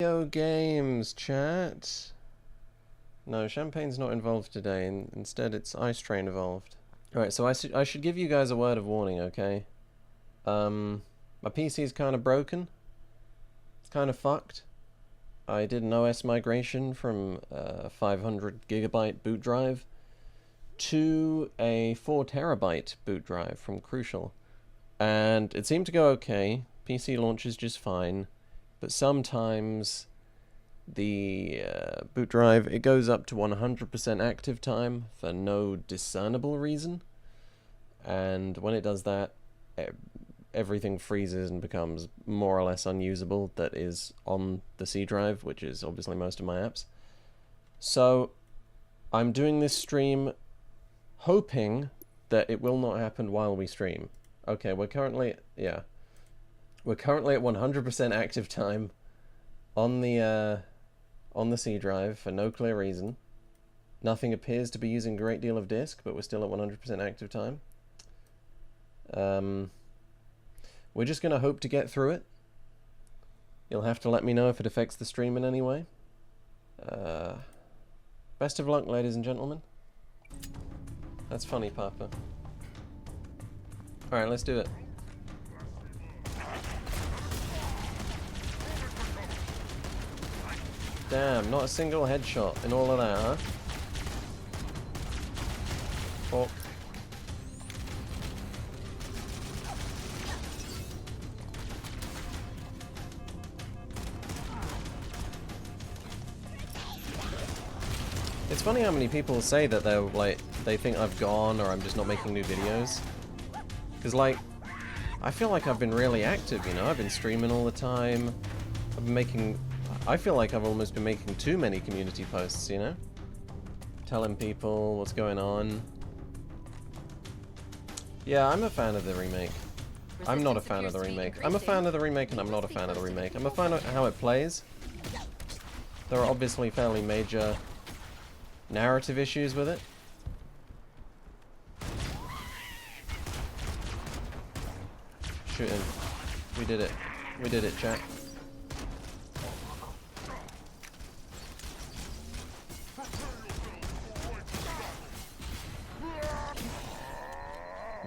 Video games, chat. No, Champagne's not involved today. Instead, it's Ice Train involved. Alright, so I should give you guys a word of warning, okay? My PC's kind of broken. It's kind of fucked. I did an OS migration from a 500 gigabyte boot drive to a 4 terabyte boot drive from Crucial. And it seemed to go okay. PC launches just fine. But sometimes the boot drive, it goes up to 100% active time for no discernible reason. And when it does that, everything freezes and becomes more or less unusable that is on the C drive, which is obviously most of my apps. So I'm doing this stream hoping that it will not happen while we stream. Okay, we're currently at 100% active time on the C drive for no clear reason. Nothing appears to be using a great deal of disk, but we're still at 100% active time. We're just going to hope to get through it. You'll have to let me know if it affects the stream in any way. Best of luck, ladies and gentlemen. That's funny, Papa. Alright, let's do it. Damn, not a single headshot in all of that, huh? Fuck. It's funny how many people say that they're like, they think I've gone or I'm just not making new videos. Because like, I feel like I've been really active, you know? I've been streaming all the time. I've been making... I feel like I've almost been making too many community posts, you know? Telling people what's going on. Yeah, I'm a fan of the remake. I'm not a fan of the remake. I'm a fan of the remake and I'm not a fan of the remake. I'm a fan of how it plays. There are obviously fairly major narrative issues with it. Shoot him. We did it. We did it, chat.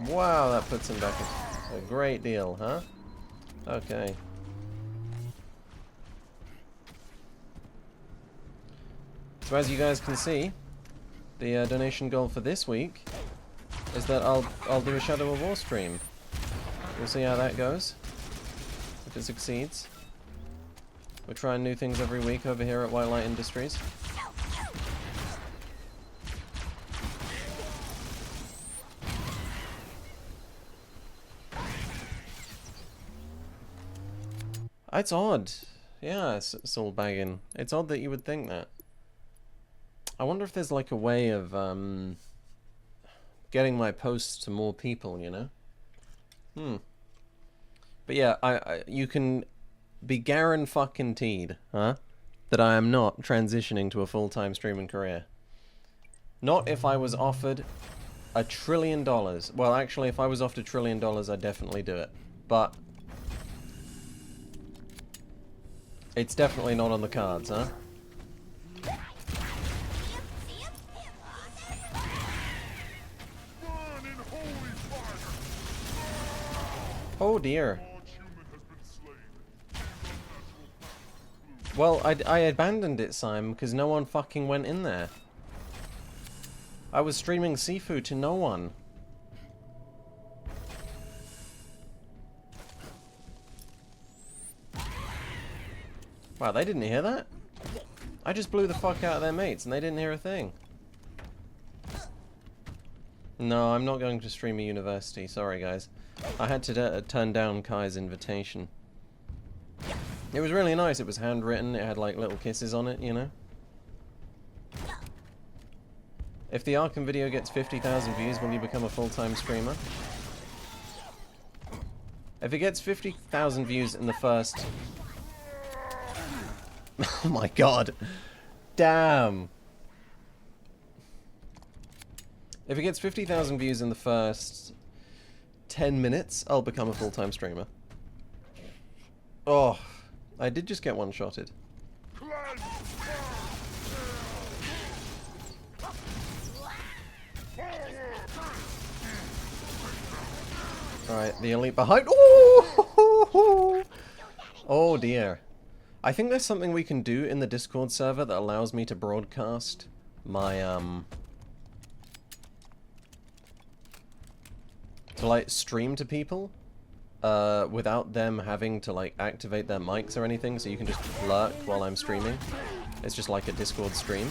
Wow, that puts him back a great deal, huh? Okay. So as you guys can see, the donation goal for this week is that I'll do a Shadow of War stream. We'll see how that goes. If it succeeds. We're trying new things every week over here at White Light Industries. It's odd. Yeah, it's all bagging. It's odd that you would think that. I wonder if there's like a way of getting my posts to more people, you know? But yeah, you can be guaranteed, huh? That I am not transitioning to a full-time streaming career. Not if I was offered $1 trillion. Well, actually, if I was offered $1 trillion, I'd definitely do it. But it's definitely not on the cards, huh? Oh dear. Well, I abandoned it, Sim, because no one fucking went in there. I was streaming Sifu to no one. Wow, they didn't hear that? I just blew the fuck out of their mates and they didn't hear a thing. No, I'm not going to stream a university. Sorry, guys. I had to turn down Kai's invitation. It was really nice. It was handwritten. It had like little kisses on it, you know? If the Arkham video gets 50,000 views, will you become a full-time streamer? If it gets 50,000 views in the first... Oh my god. Damn. If it gets 50,000 views in the first 10 minutes, I'll become a full-time streamer. Oh, I did just get one-shotted. Alright, the elite behind. Oh! Oh dear. I think there's something we can do in the Discord server that allows me to broadcast my, to, like, stream to people, without them having to, like, activate their mics or anything, so you can just lurk while I'm streaming. It's just like a Discord stream.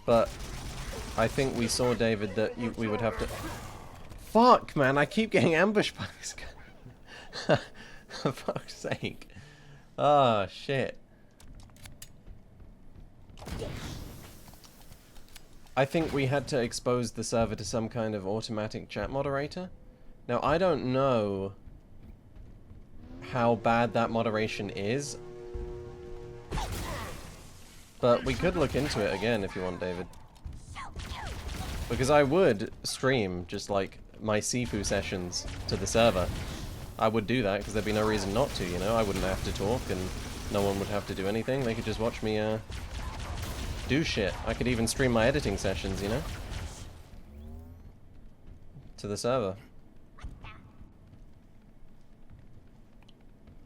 But I think we saw, David, that we would have to... Fuck, man, I keep getting ambushed by this guy. For fuck's sake. Oh, shit. I think we had to expose the server to some kind of automatic chat moderator. Now, I don't know how bad that moderation is, but we could look into it again if you want, David. Because I would stream just like my Sifu sessions to the server. I would do that because there'd be no reason not to, you know? I wouldn't have to talk and no one would have to do anything. They could just watch me do shit. I could even stream my editing sessions, you know? To the server.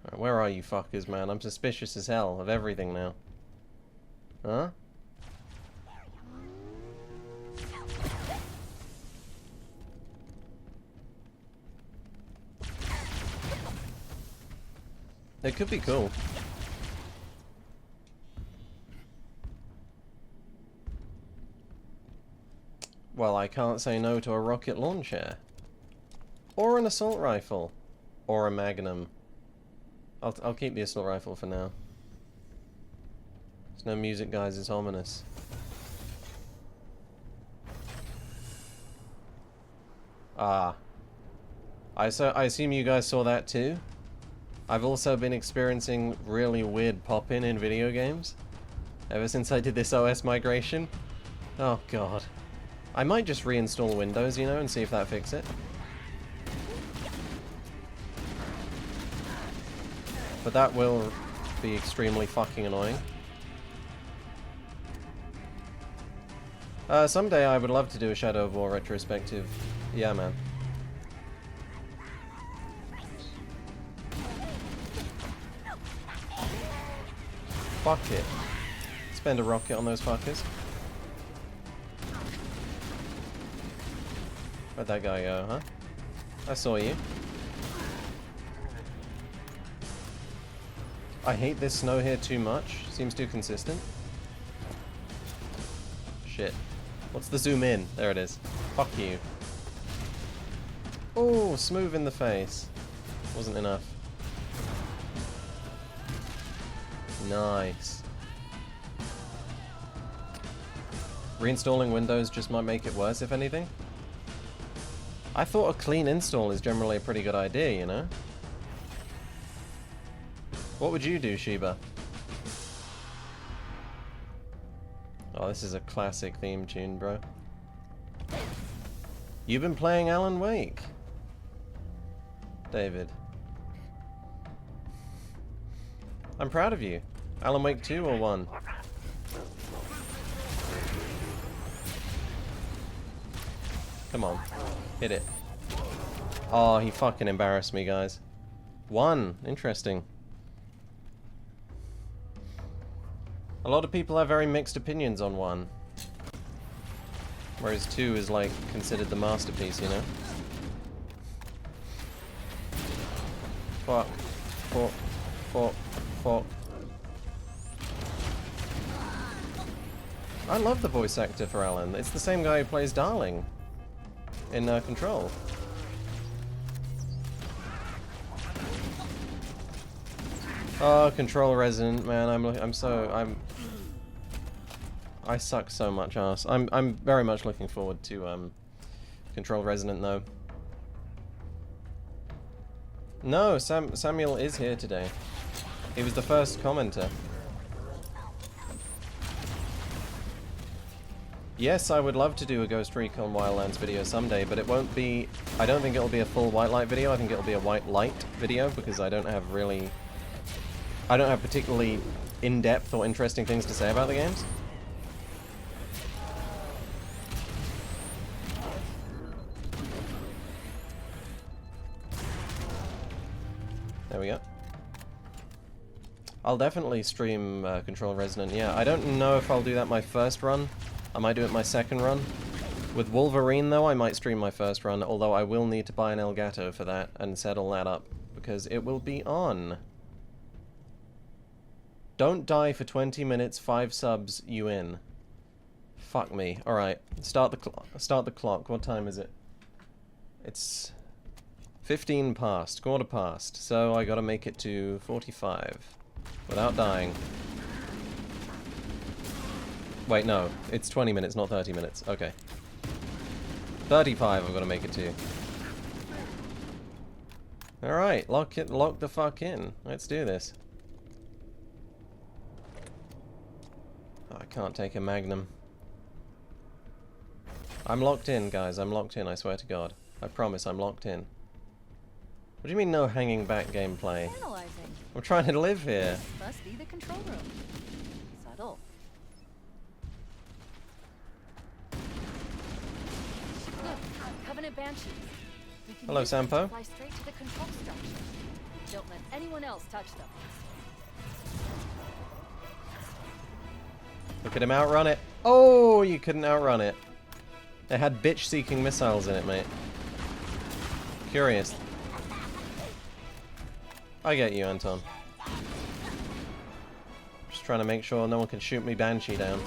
Right, where are you fuckers, man? I'm suspicious as hell of everything now. Huh? It could be cool. Well, I can't say no to a rocket launcher. Or an assault rifle. Or a magnum. I'll keep the assault rifle for now. There's no music, guys. It's ominous. Ah. I assume you guys saw that too? I've also been experiencing really weird pop-in in video games. Ever since I did this OS migration. Oh god. I might just reinstall Windows, you know, and see if that fixes it. But that will be extremely fucking annoying. Someday I would love to do a Shadow of War retrospective. Yeah, man. Fuck it. Spend a rocket on those fuckers. Where'd that guy go, huh? I saw you. I hate this snow here too much. Seems too consistent. Shit. What's the zoom in? There it is. Fuck you. Oh, smooth in the face. Wasn't enough. Nice. Reinstalling Windows just might make it worse, if anything. I thought a clean install is generally a pretty good idea, you know? What would you do, Sheba? Oh, this is a classic theme tune, bro. You've been playing Alan Wake, David. I'm proud of you. Alan Wake 2 or 1? Come on. Hit it. Oh, he fucking embarrassed me, guys. 1. Interesting. A lot of people have very mixed opinions on 1. Whereas 2 is, like, considered the masterpiece, you know? Fuck. Fuck. Fuck. Fuck. I love the voice actor for Alan. It's the same guy who plays Darling in Control. Oh, Control Resident, man. I suck so much ass. I'm very much looking forward to Control Resident though. No, Samuel is here today. He was the first commenter. Yes, I would love to do a Ghost Recon Wildlands video someday, but it won't be... I don't think it'll be a full white light video. I think it'll be a white light video because I don't have particularly in-depth or interesting things to say about the games. There we go. I'll definitely stream Control Resonant. Yeah, I don't know if I'll do that my first run. I might do it my second run. With Wolverine, though, I might stream my first run, although I will need to buy an Elgato for that and settle that up, because it will be on. Don't die for 20 minutes, 5 subs, you in. Fuck me. Alright, start the clock. What time is it? It's 15 past, quarter past, so I gotta make it to 45 without dying. Wait, no, it's 20 minutes, not 30 minutes. Okay. 35 I've got to make it to. Alright, lock the fuck in. Let's do this. Oh, I can't take a Magnum. I'm locked in, guys. I'm locked in, I swear to God. I promise I'm locked in. What do you mean no hanging back gameplay? Analyzing. I'm trying to live here. Must be the control room. Subtle. Look, Covenant Banshees. We can Hello, use them Sampo. to fly straight to the control structure. Don't let anyone else touch them. Look at him outrun it. Oh, you couldn't outrun it. It had bitch-seeking missiles in it, mate. Curious. I get you, Anton. Just trying to make sure no one can shoot me Banshee down.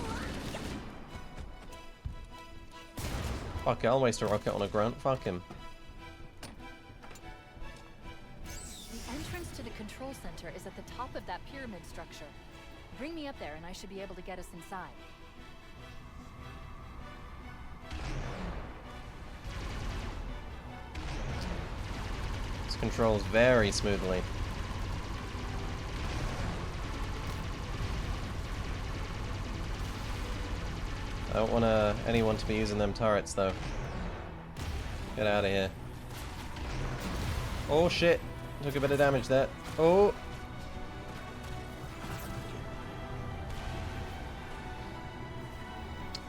Fuck it, I'll waste a rocket on a grunt. Fuck him. The entrance to the control center is at the top of that pyramid structure. Bring me up there and I should be able to get us inside. This controls very smoothly. I don't want anyone to be using them turrets, though. Get out of here. Oh, shit. Took a bit of damage there. Oh!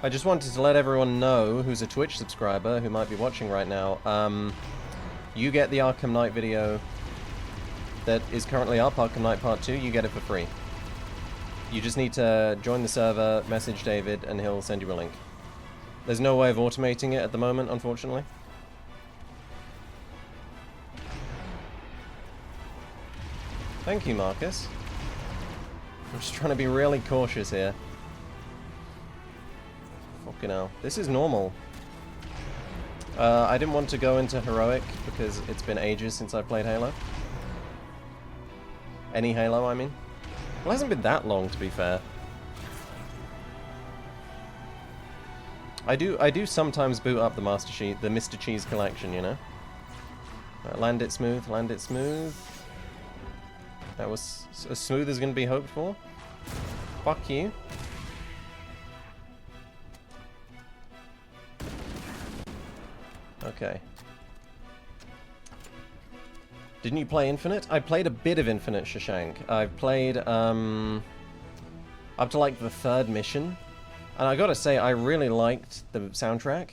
I just wanted to let everyone know who's a Twitch subscriber, who might be watching right now, you get the Arkham Knight video that is currently up, Arkham Knight Part 2, you get it for free. You just need to join the server, message David, and he'll send you a link. There's no way of automating it at the moment, unfortunately. Thank you, Marcus. I'm just trying to be really cautious here. Fucking hell. This is normal. I didn't want to go into Heroic because it's been ages since I played Halo. Any Halo, I mean. Well, it hasn't been that long, to be fair. I do sometimes boot up the Mr. Cheese collection, you know? Land it smooth, land it smooth. That was as smooth as can be hoped for. Fuck you. Okay. Didn't you play Infinite? I played a bit of Infinite, Shashank. I've played, up to, like, the 3rd mission. And I gotta say, I really liked the soundtrack.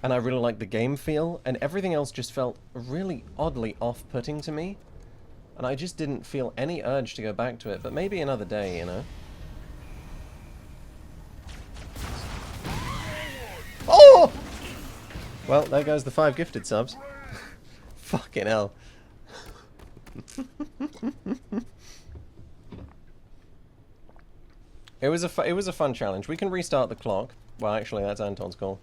And I really liked the game feel. And everything else just felt really oddly off-putting to me. And I just didn't feel any urge to go back to it. But maybe another day, you know? Oh! Well, there goes the 5 gifted subs. Fucking hell. It was a fun challenge. We can restart the clock. Well, actually, that's Anton's call.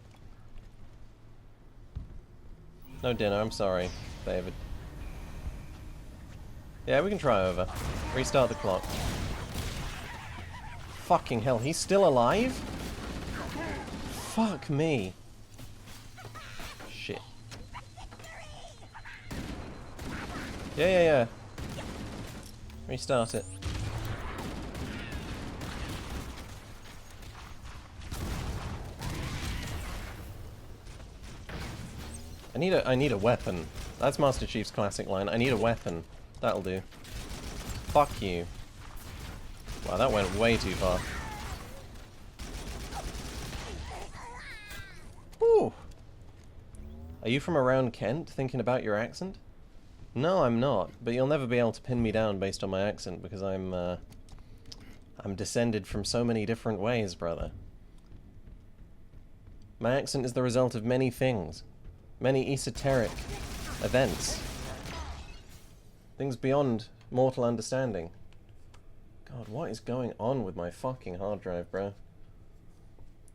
No dinner. I'm sorry, David. Yeah, we can try over. Restart the clock. Fucking hell, he's still alive? Fuck me. Shit. Yeah. Restart it. I need a weapon. That's Master Chief's classic line. I need a weapon. That'll do. Fuck you. Wow, that went way too far. Ooh. Are you from around Kent, thinking about your accent? No, I'm not, but you'll never be able to pin me down based on my accent, because I'm descended from so many different ways, brother. My accent is the result of many things. Many esoteric events. Things beyond mortal understanding. God, what is going on with my fucking hard drive, bro?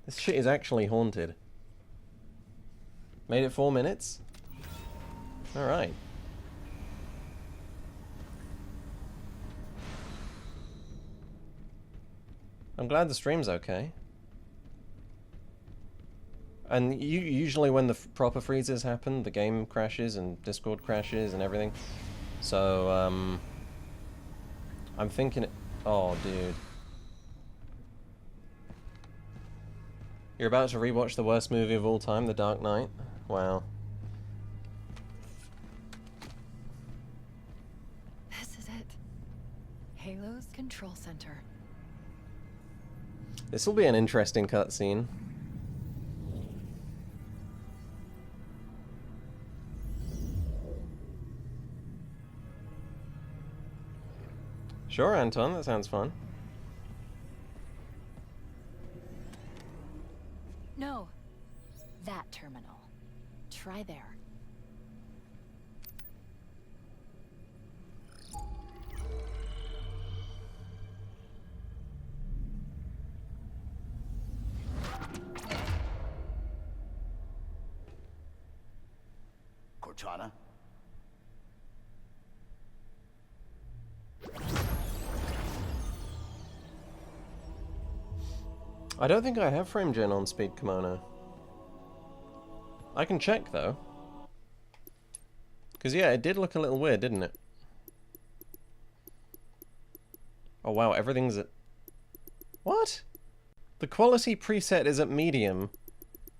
This shit is actually haunted. Made it 4 minutes? Alright. I'm glad the stream's okay. And usually when the proper freezes happen, the game crashes and Discord crashes and everything. So, I'm thinking it... Oh, dude. You're about to rewatch the worst movie of all time, The Dark Knight? Wow. This is it. Halo's control center. This will be an interesting cutscene. Sure, Anton, that sounds fun. No. That terminal. Try there. Cortana? I don't think I have frame gen on speed kimono. I can check though. Because yeah, it did look a little weird, didn't it? Oh wow, everything's at... What? The quality preset is at medium,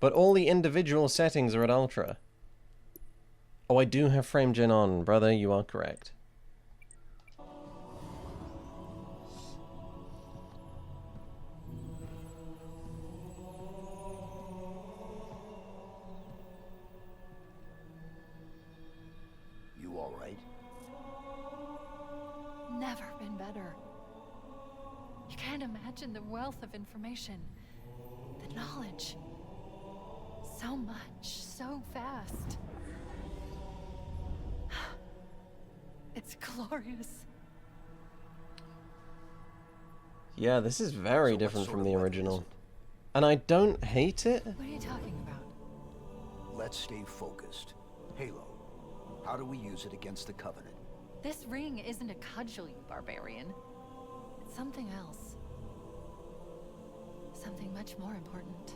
but all the individual settings are at ultra. Oh, I do have frame gen on, brother, you are correct. You all right? Never been better. You can't imagine the wealth of information. The knowledge. So much, so fast. It's glorious. Yeah, this is very So different what from sort the of weapon is original. it? And I don't hate it. What are you talking about? Let's stay focused. Halo. How do we use it against the Covenant? This ring isn't a cudgel, you barbarian. It's something else. Something much more important.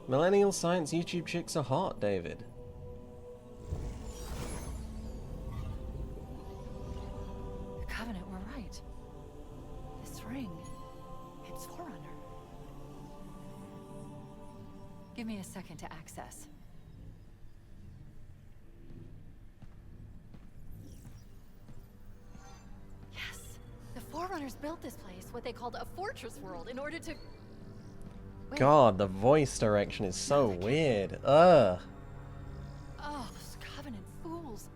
Millennial science YouTube chicks are hot, David. The Covenant were right. This ring, it's Forerunner. Give me a second to access. Yes, the Forerunners built this place, what they called a fortress world, in order to... Wait. God, the voice direction is so weird. Ugh. Oh, those Covenant fools.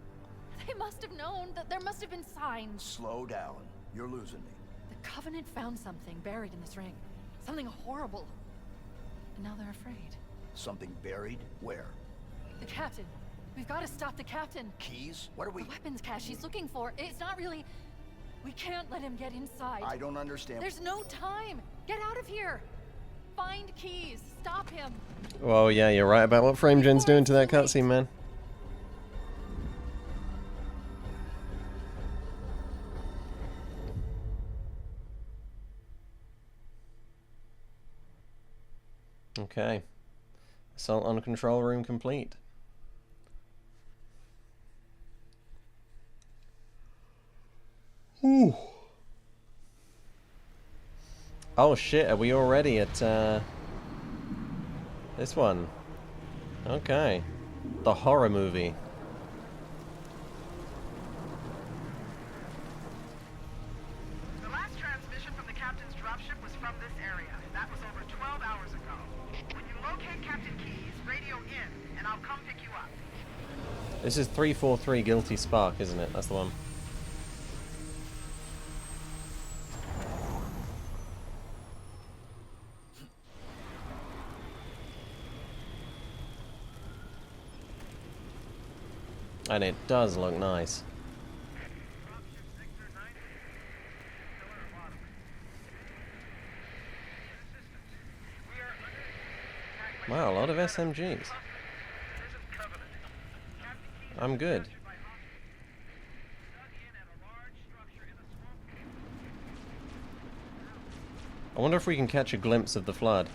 They must have known that there must have been signs. Slow down. You're losing me. The Covenant found something buried in this ring. Something horrible. And now they're afraid. Something buried? Where? The captain. We've got to stop the captain. Keys? What are we... The weapons cache he's looking for. It's not really... We can't let him get inside. I don't understand. There's no time. Get out of here. Find keys. Stop him. Well, yeah, you're right about what frame gen's doing to that cutscene, man. Okay. Assault on control room complete. Ooh. Oh shit, are we already at this one? Okay. The horror movie. The last transmission dropship was from this area. That was over 12 hours ago. When you locate Captain Keyes, radio in, and I'll come pick you up. This is 343 Guilty Spark, isn't it? That's the one. And it does look nice. Wow, a lot of SMGs. I'm good. I wonder if we can catch a glimpse of the flood.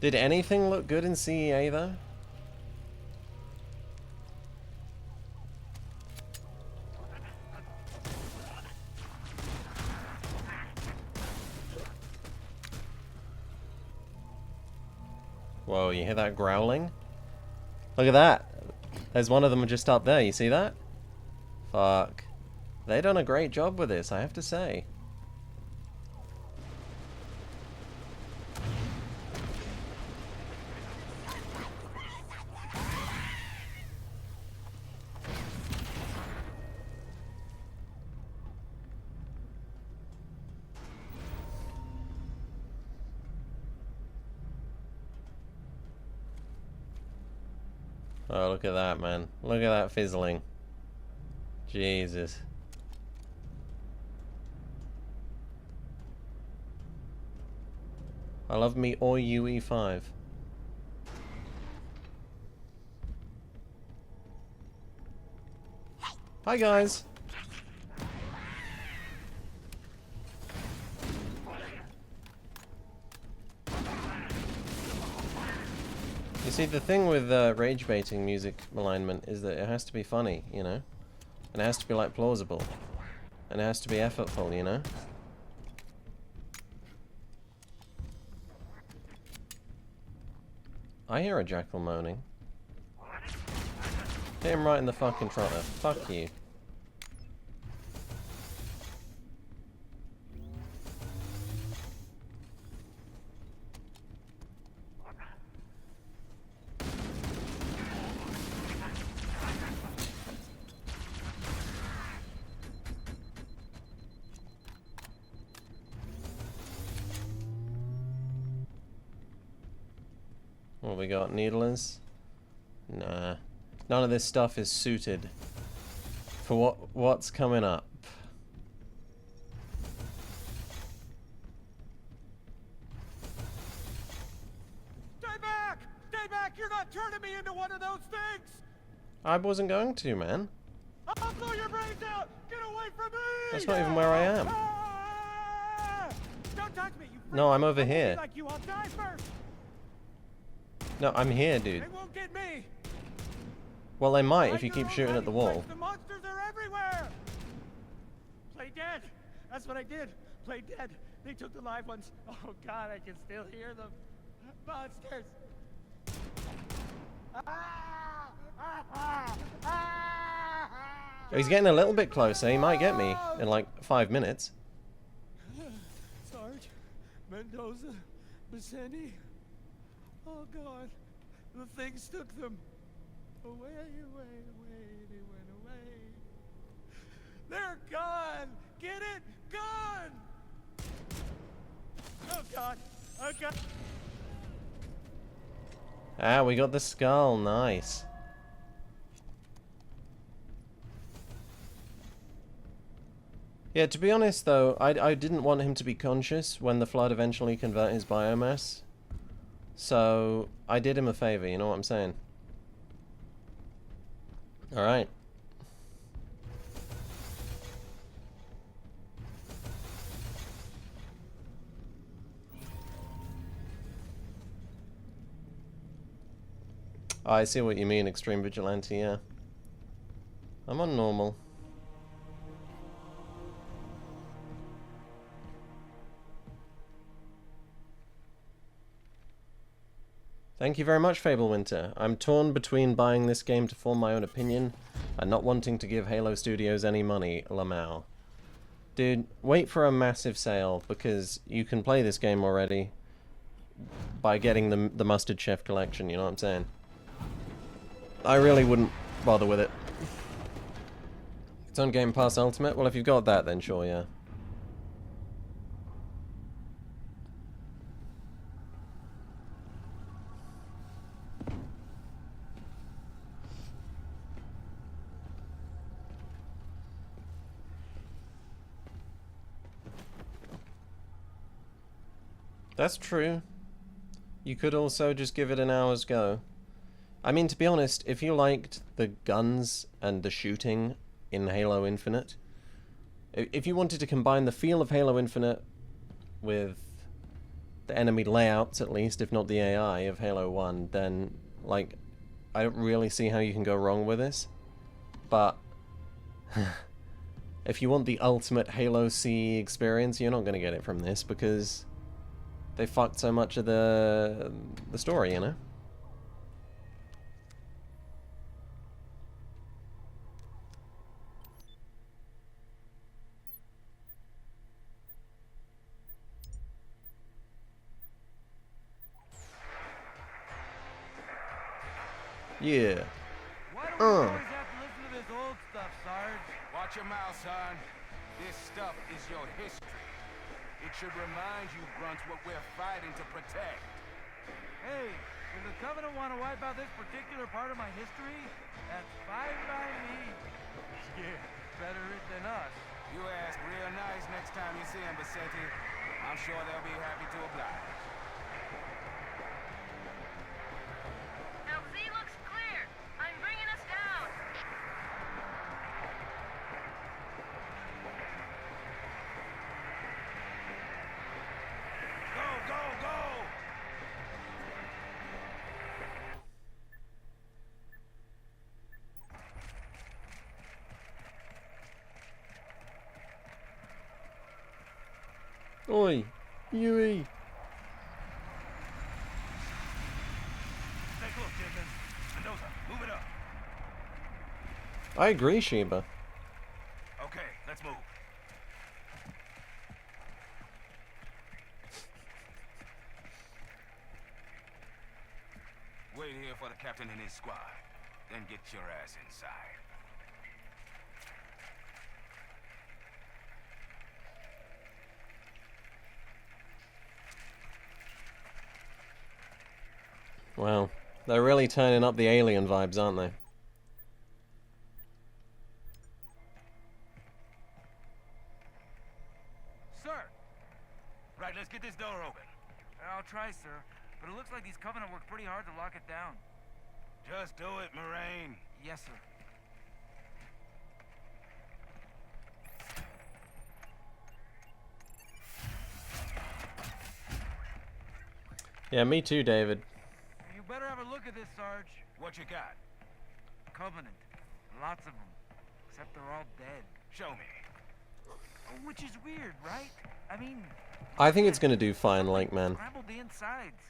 Did anything look good in CEA though? Whoa, you hear that growling? Look at that. There's one of them just up there, you see that? Fuck. They done a great job with this, I have to say. Oh, look at that, man. Look at that fizzling. Jesus. I love me or UE5. Hi, guys. You see, the thing with rage baiting music alignment is that it has to be funny, you know? And it has to be, like, plausible. And it has to be effortful, you know? I hear a jackal moaning. Hit him right in the fucking trotter. Fuck you. What we got? Needlers? Nah. None of this stuff is suited for what's coming up. Stay back! Stay back! You're not turning me into one of those things! I wasn't going to, man. I'll blow your brains out! Get away from me! That's not even where I am. Ah! Don't touch me, you freak. No, I'm over here. Like you, I'll die first. No, I'm here, dude. They won't get me. Well, they might if you keep shooting at the wall. The monsters are everywhere. Play dead. That's what I did. Play dead. They took the live ones. Oh God, I can still hear them. Monsters. He's getting a little bit closer. He might get me in like 5 minutes. Sarge, Mendoza, Vicente. Oh God, the things took them away, they went away. They're gone! Get it? Gone! Oh God, oh God. Ah, we got the skull, nice. Yeah, to be honest though, I didn't want him to be conscious when the flood eventually convert his biomass. So, I did him a favor, you know what I'm saying? Alright. I see what you mean, Extreme Vigilante, yeah. I'm on normal. Thank you very much, Fable Winter. I'm torn between buying this game to form my own opinion and not wanting to give Halo Studios any money, Lamau. Dude, wait for a massive sale, because you can play this game already by getting the Mustard Chef collection, you know what I'm saying? I really wouldn't bother with it. It's on Game Pass Ultimate? Well, if you've got that, then sure, yeah. That's true. You could also just give it an hour's go. I mean, to be honest, if you liked the guns and the shooting in Halo Infinite, if you wanted to combine the feel of Halo Infinite with the enemy layouts, at least, if not the AI of Halo 1, then, like, I don't really see how you can go wrong with this. But if you want the ultimate Halo C experience, you're not going to get it from this, because they fucked so much of the story, you know? Yeah. Why do we always have to listen to this old stuff, Sarge? Watch your mouth, son. This stuff is your history. It should remind you, Grunts, what we're fighting to protect. Hey, if the Covenant want to wipe out this particular part of my history, that's fine by me. Yeah, better it than us. You ask real nice next time you see him, Bassetti. I'm sure they'll be happy to oblige. LZ looks clear. I'm bringing us down. Go, go, go! Oi, Yui. Take a look, Jenkins. Mendoza, move it up. I agree, Sheba. Okay, let's move. Wait here for the captain and his squad. Then get your ass inside. Wow. They're really turning up the alien vibes, aren't they? Sir! Right, let's get this door open. I'll try, sir. But it looks like these Covenant worked pretty hard to lock it down. Just do it, Moraine. Yes, sir. Yeah, me too, David. You better have a look at this, Sarge. What you got? Covenant. Lots of them. Except they're all dead. Show me. Which is weird, right? I mean... I think it's gonna do fine, like, man. Scrambled the insides.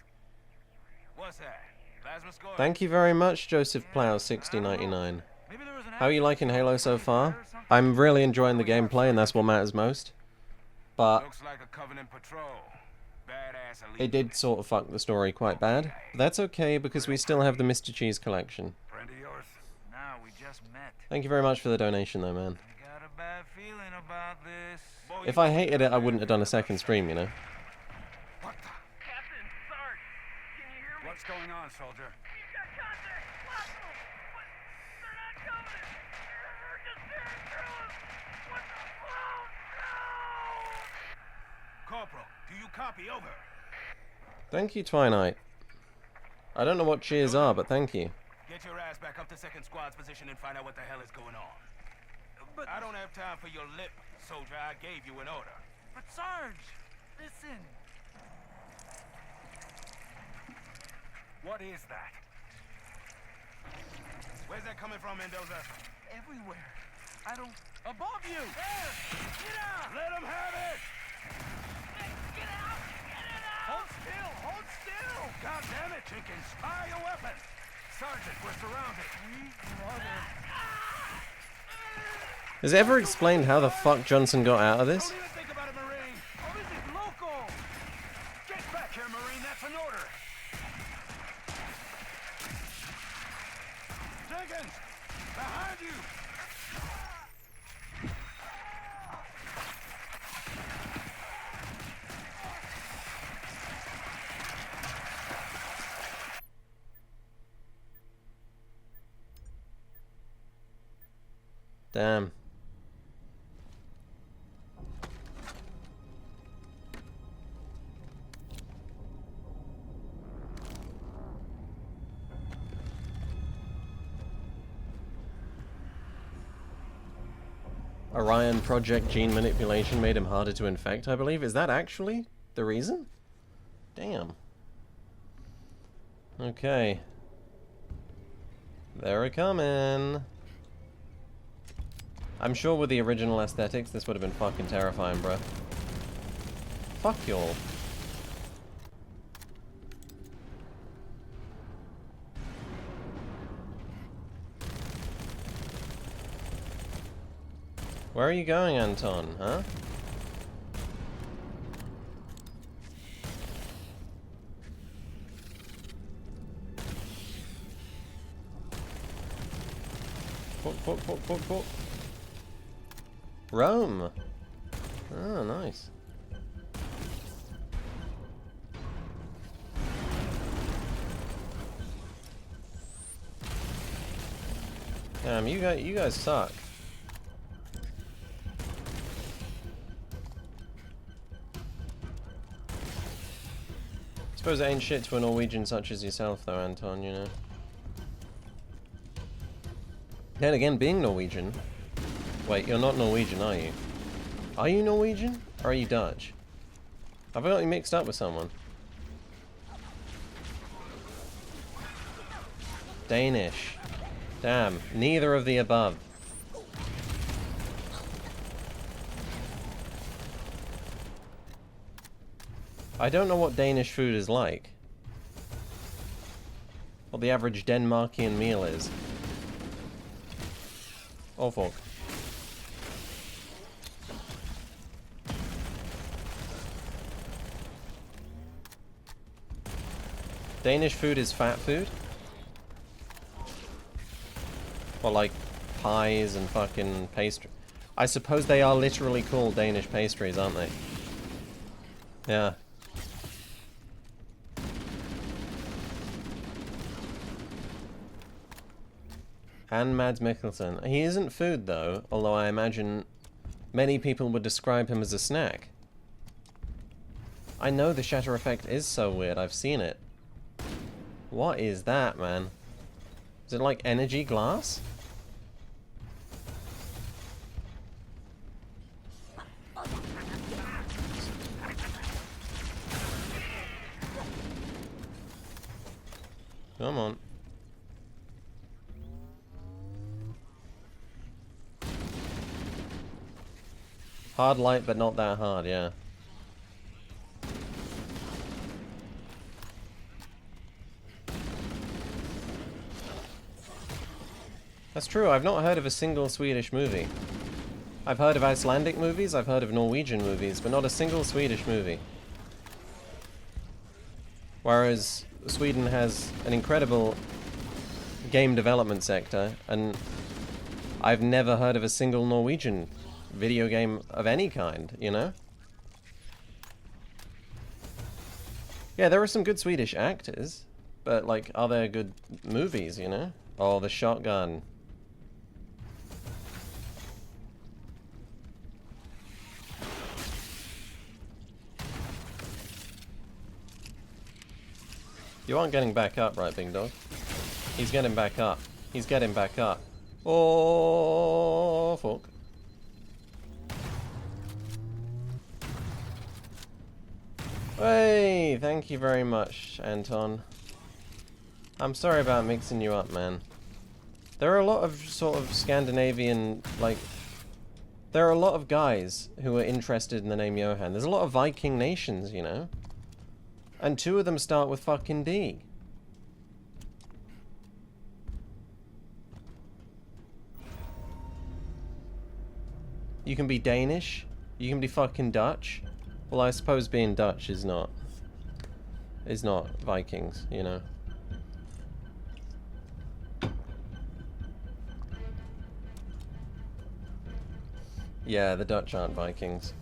What's that? Plasma score? Thank you very much, Joseph Plow, 6099. Maybe there was an How are you liking Halo so far? or something. I'm really enjoying the gameplay, and that's what matters most. But Looks like a Covenant patrol. Badass elite. it did sort of fuck the story quite bad. But that's okay, because we still have the Mr. Cheese collection. Friend of yours? Nah, we just met. Thank you very much for the donation, though, man. I got a bad feeling about this. Boy, If I hated it, I wouldn't have done a second stream, you know? What the? Captain, Sarge, can you hear me? What's going on, soldier? We've got contact. Lots of them. But they're not coming. They're just tearing through us. What the? Oh, no! Corporal, do you copy? Over. Thank you, Twilight. I don't know what cheers are, but thank you. Get your ass back up to second squad's position and find out what the hell is going on. But I don't have time for your lip, soldier. I gave you an order. But Sarge, listen. What is that? Where's that coming from, Mendoza? Everywhere. I don't... Above you! There! Get out! Let him have it! Get out! Get it out! Hold still! Hold still! God damn it, Jenkins! Fire your weapon! Sergeant, we're surrounded. Is it ever explained how the fuck Johnson got out of this? Don't even think about it, Marine. Oh, this is local. Get back here, Marine. That's an order. Jenkins, behind you. Damn. Orion Project gene manipulation made him harder to infect, I believe. Is that actually the reason? Damn. Okay. They're a-comin'. I'm sure with the original aesthetics, this would have been fucking terrifying, bruh. Fuck y'all. Where are you going, Anton, huh? Fuck. Rome! Oh, nice. Damn, you guys suck. Suppose it ain't shit to a Norwegian such as yourself, though, Anton, you know. Then again, being Norwegian... Wait, you're not Norwegian, are you? Are you Norwegian? Or are you Dutch? Have I got you mixed up with someone? Danish. Damn, neither of the above. I don't know what Danish food is like. What the average Denmarkian meal is. Oh fuck. Danish food is fat food? Or like pies and fucking pastry. I suppose they are literally called Danish pastries, aren't they? Yeah. And Mads Mikkelsen. He isn't food though, although I imagine many people would describe him as a snack. I know the shatter effect is so weird, I've seen it. What is that, man? Is it like energy glass? Come on. Hard light, but not that hard, yeah. That's true, I've not heard of a single Swedish movie. I've heard of Icelandic movies, I've heard of Norwegian movies, but not a single Swedish movie. Whereas Sweden has an incredible game development sector, and I've never heard of a single Norwegian video game of any kind, you know? Yeah, there are some good Swedish actors, but like, are there good movies, you know? Oh, the shotgun. You aren't getting back up, right, Big Dog? He's getting back up. He's getting back up. Oh, fuck. Hey, thank you very much, Anton. I'm sorry about mixing you up, man. There are a lot of sort of Scandinavian, like... There are a lot of guys who are interested in the name Johan. There's a lot of Viking nations, you know? And two of them start with fucking D. You can be Danish. You can be fucking Dutch. Well, I suppose being Dutch is not Vikings, you know. Yeah, the Dutch aren't Vikings.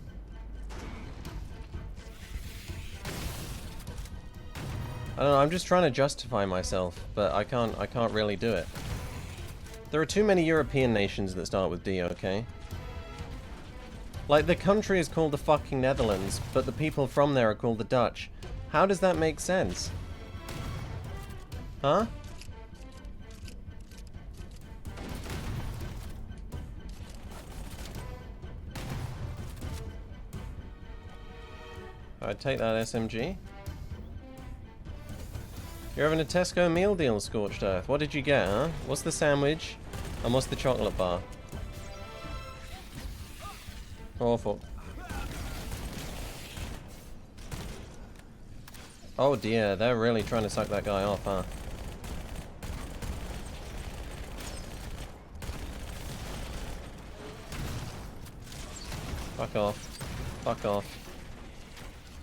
I don't know, I'm just trying to justify myself, but I can't really do it. There are too many European nations that start with D, okay? Like, the country is called the fucking Netherlands, but the people from there are called the Dutch. How does that make sense? Huh? I'd take that SMG. You're having a Tesco meal deal, Scorched Earth. What did you get, huh? What's the sandwich? And what's the chocolate bar? Awful. Oh dear, they're really trying to suck that guy off, huh? Fuck off. Fuck off.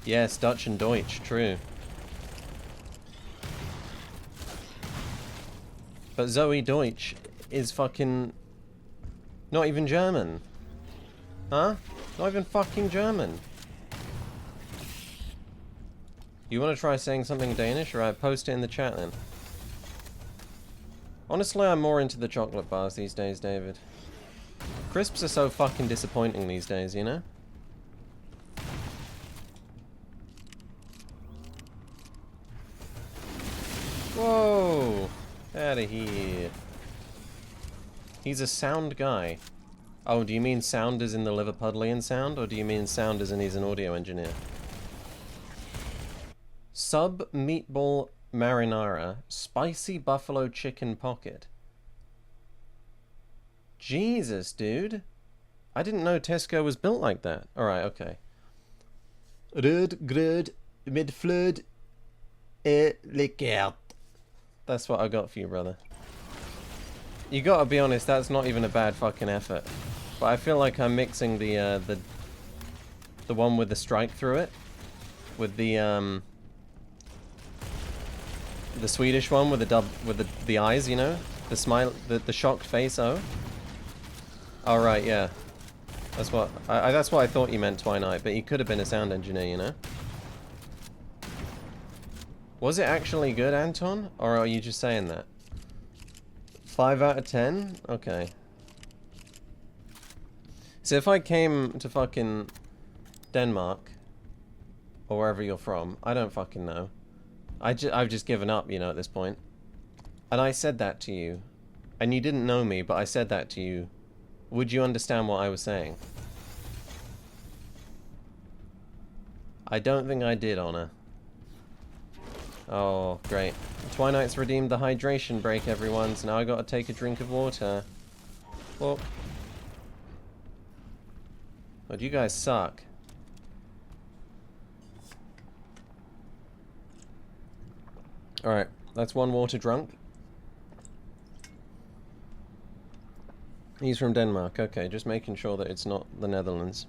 Yes, Dutch and Deutsch, true. But Zoe Deutsch is fucking... not even German. Huh? Not even fucking German. You want to try saying something Danish? Alright, post it in the chat then. Honestly, I'm more into the chocolate bars these days, David. Crisps are so fucking disappointing these days, you know? Whoa! Outta here. He's a sound guy. Oh, do you mean sound as in the Liverpudlian sound, or do you mean sound as in he's an audio engineer? Sub meatball marinara, spicy buffalo chicken pocket. Jesus, dude. I didn't know Tesco was built like that. Alright, okay. Rød grød med flød lekert. That's what I got for you, brother. You gotta be honest, that's not even a bad fucking effort. But I feel like I'm mixing the one with the strike through it with the Swedish one with the eyes, you know, the smile, the shocked face. Oh, all right, yeah, that's what I thought you meant, Twilight. But he could have been a sound engineer, you know. Was it actually good, Anton, or are you just saying that? 5 out of 10? Okay. So if I came to fucking Denmark, or wherever you're from, I don't fucking know. I've just given up, you know, at this point. And I said that to you. And you didn't know me, but I said that to you. Would you understand what I was saying? I don't think I did, Honor. Oh, great. Twilight's redeemed the hydration break, everyone, so now I gotta take a drink of water. Well... But you guys suck. Alright, that's one water drunk. He's from Denmark, okay, just making sure that it's not the Netherlands.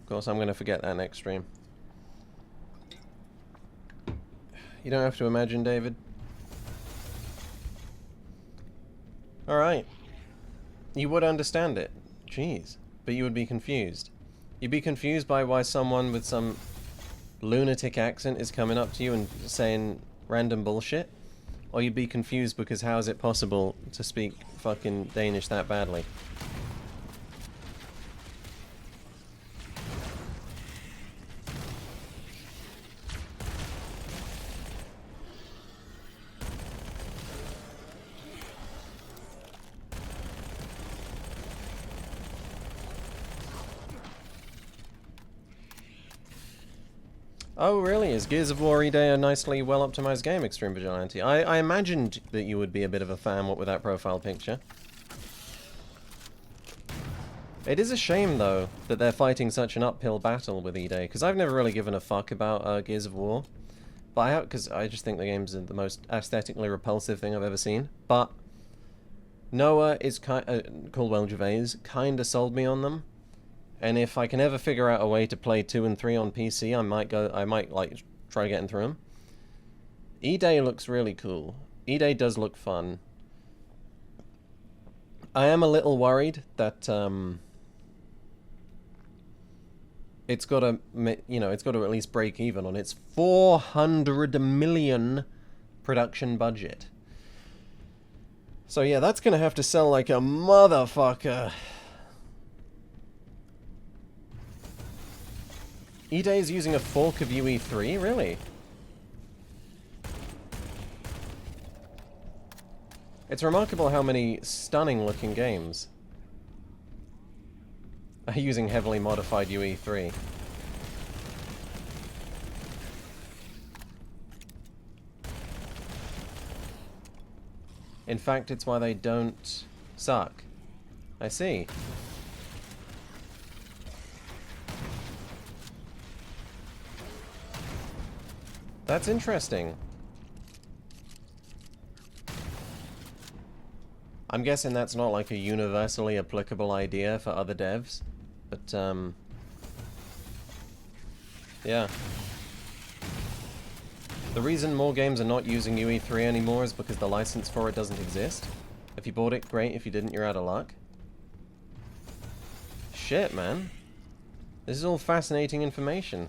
Of course, I'm gonna forget that next stream. You don't have to imagine, David. Alright. You would understand it. Jeez. But you would be confused. You'd be confused by why someone with some lunatic accent is coming up to you and saying random bullshit. Or you'd be confused because how is it possible to speak fucking Danish that badly? Oh really? Is Gears of War E-Day a nicely well-optimized game, Extreme Vigilante? I imagined that you would be a bit of a fan, what with that profile picture. It is a shame, though, that they're fighting such an uphill battle with E-Day, because I've never really given a fuck about Gears of War. But because I just think the game's the most aesthetically repulsive thing I've ever seen. But Noah is Caldwell Gervais kinda sold me on them. And if I can ever figure out a way to play 2 and 3 on PC, I might like try getting through them. E-Day looks really cool. E-Day does look fun. I am a little worried that it's got to, you know, it's got to at least break even on its 400 million production budget. So yeah, that's gonna have to sell like a motherfucker. E-Day is using a fork of UE3, really? It's remarkable how many stunning-looking games are using heavily modified UE3. In fact, it's why they don't suck. I see. That's interesting. I'm guessing that's not like a universally applicable idea for other devs, but yeah. The reason more games are not using UE3 anymore is because the license for it doesn't exist. If you bought it, great. If you didn't, you're out of luck. Shit, man. This is all fascinating information.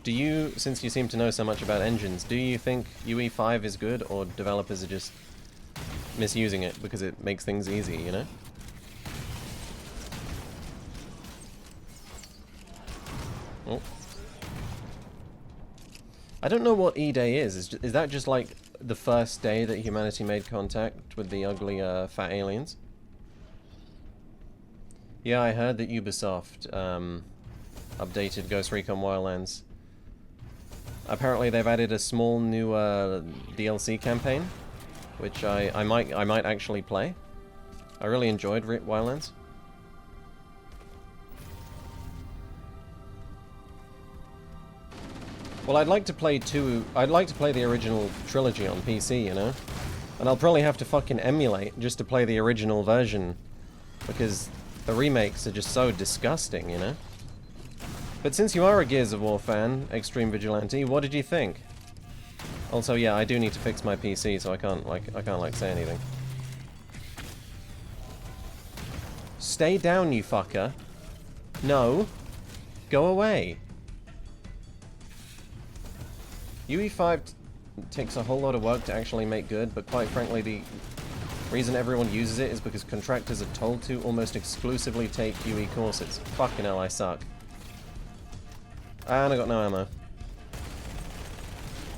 Do you, since you seem to know so much about engines, do you think UE5 is good, or developers are just misusing it because it makes things easy, you know? Oh. I don't know what E-Day is. Is that just like the first day that humanity made contact with the ugly fat aliens? Yeah, I heard that Ubisoft updated Ghost Recon Wildlands. Apparently they've added a small new DLC campaign, which I might actually play. I really enjoyed Wildlands. Well, I'd like to play the original trilogy on PC, you know? And I'll probably have to fucking emulate just to play the original version, because the remakes are just so disgusting, you know? But since you are a Gears of War fan, Extreme Vigilante, what did you think? Also, yeah, I do need to fix my PC, so I can't say anything. Stay down, you fucker. No. Go away. UE5 takes a whole lot of work to actually make good, but quite frankly, the reason everyone uses it is because contractors are told to almost exclusively take UE courses. Fucking hell, I suck. And I got no ammo.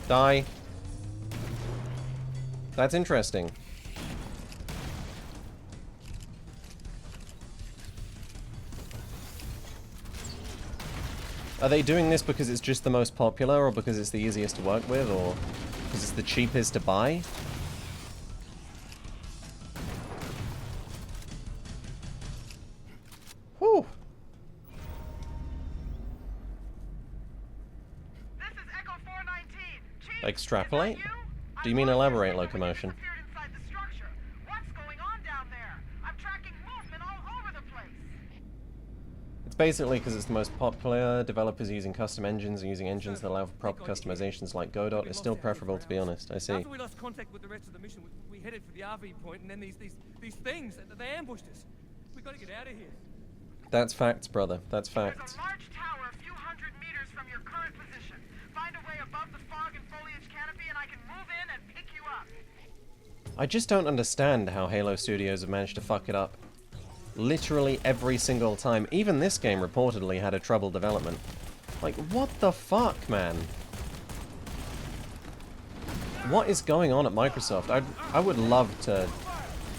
Die. That's interesting. Are they doing this because it's just the most popular, or because it's the easiest to work with, or because it's the cheapest to buy? Whew. This is Echo 419. Chief, Extrapolate? is that you? Do you mean elaborate, locomotion? Disappeared inside the structure. What's going on down there? I'm tracking movement all over the place. It's basically because it's the most popular. Developers using custom engines and using engines that allow for proper customizations like Godot is still preferable, to be honest. I see. After we lost contact with the rest of the mission, we headed for the RV point, and then these things, they ambushed us. We gotta get out of here. That's facts, brother. That's There's facts. a large tower a few hundred meters from your current position. Find a way above the fog and foliage canopy, and I can move in and pick you up. I just don't understand how Halo Studios have managed to fuck it up. Literally every single time. Even this game reportedly had a troubled development. Like, what the fuck, man? What is going on at Microsoft? I would love to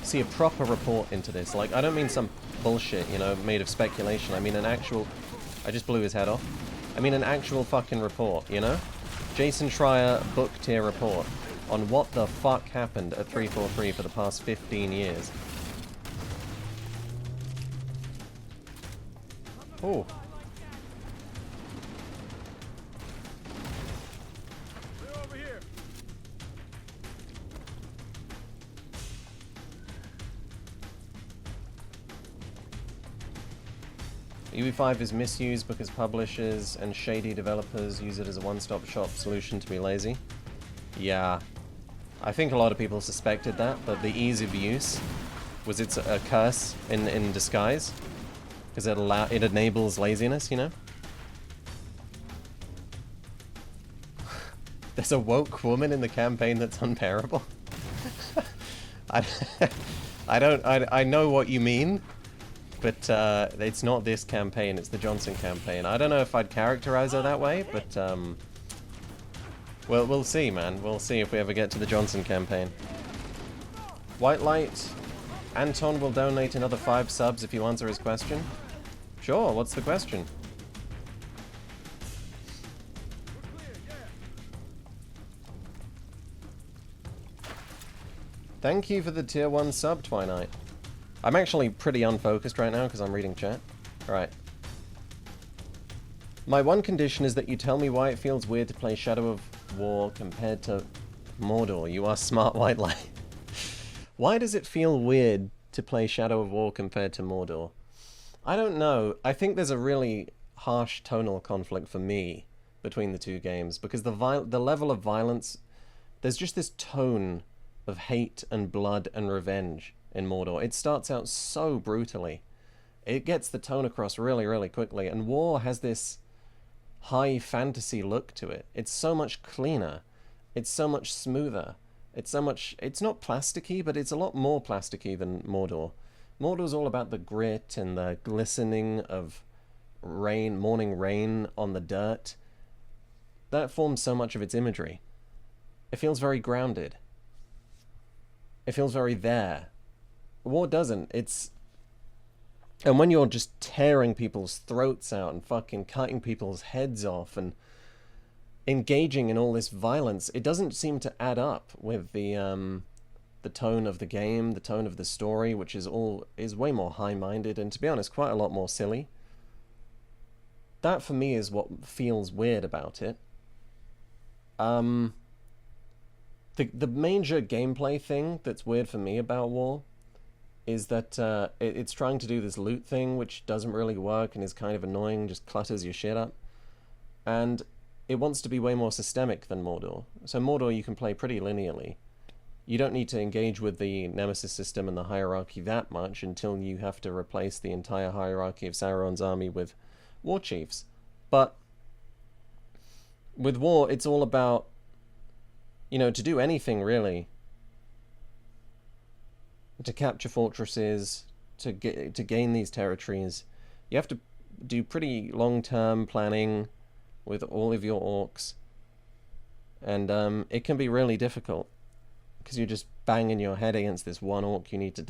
see a proper report into this. Like, I don't mean some bullshit, you know, made of speculation. I mean an actual... I just blew his head off. I mean an actual fucking report, you know? Jason Schreier book tier report on what the fuck happened at 343 for the past 15 years. Oh. They're over here. UE5 is misused because publishers and shady developers use it as a one-stop shop solution to be lazy. Yeah. I think a lot of people suspected that, but the ease of use was it's a curse in disguise. Because it enables laziness, you know? There's a woke woman in the campaign that's unbearable. I know what you mean, but it's not this campaign, it's the Johnson campaign. I don't know if I'd characterize her that way, but well, we'll see, man. We'll see if we ever get to the Johnson campaign. White Light, Anton will donate another 5 subs if you answer his question. Sure, what's the question? Thank you for the tier 1 sub, Twilight. I'm actually pretty unfocused right now because I'm reading chat. Alright. My one condition is that you tell me why it feels weird to play Shadow of War compared to Mordor. You are smart, White Light. Why does it feel weird to play Shadow of War compared to Mordor? I don't know. I think there's a really harsh tonal conflict for me between the two games because the level of violence, there's just this tone of hate and blood and revenge in Mordor. It starts out so brutally. It gets the tone across really, really quickly, and War has this high fantasy look to it. It's so much cleaner. It's so much smoother. It's not plasticky, but it's a lot more plasticky than Mordor. Mordor's all about the grit and the glistening of rain, morning rain on the dirt. That forms so much of its imagery. It feels very grounded. It feels very there. War doesn't. And when you're just tearing people's throats out and fucking cutting people's heads off and engaging in all this violence, it doesn't seem to add up with the tone of the game, the tone of the story, which is way more high-minded and, to be honest, quite a lot more silly. That for me is what feels weird about it. The major gameplay thing that's weird for me about War is that it's trying to do this loot thing, which doesn't really work and is kind of annoying, just clutters your shit up. And it wants to be way more systemic than Mordor. So Mordor you can play pretty linearly. You don't need to engage with the Nemesis system and the hierarchy that much until you have to replace the entire hierarchy of Sauron's army with war chiefs. But with War, it's all about, you know, to do anything really, to capture fortresses, to gain these territories, you have to do pretty long-term planning with all of your orcs, and it can be really difficult because you're just banging your head against this one orc you need to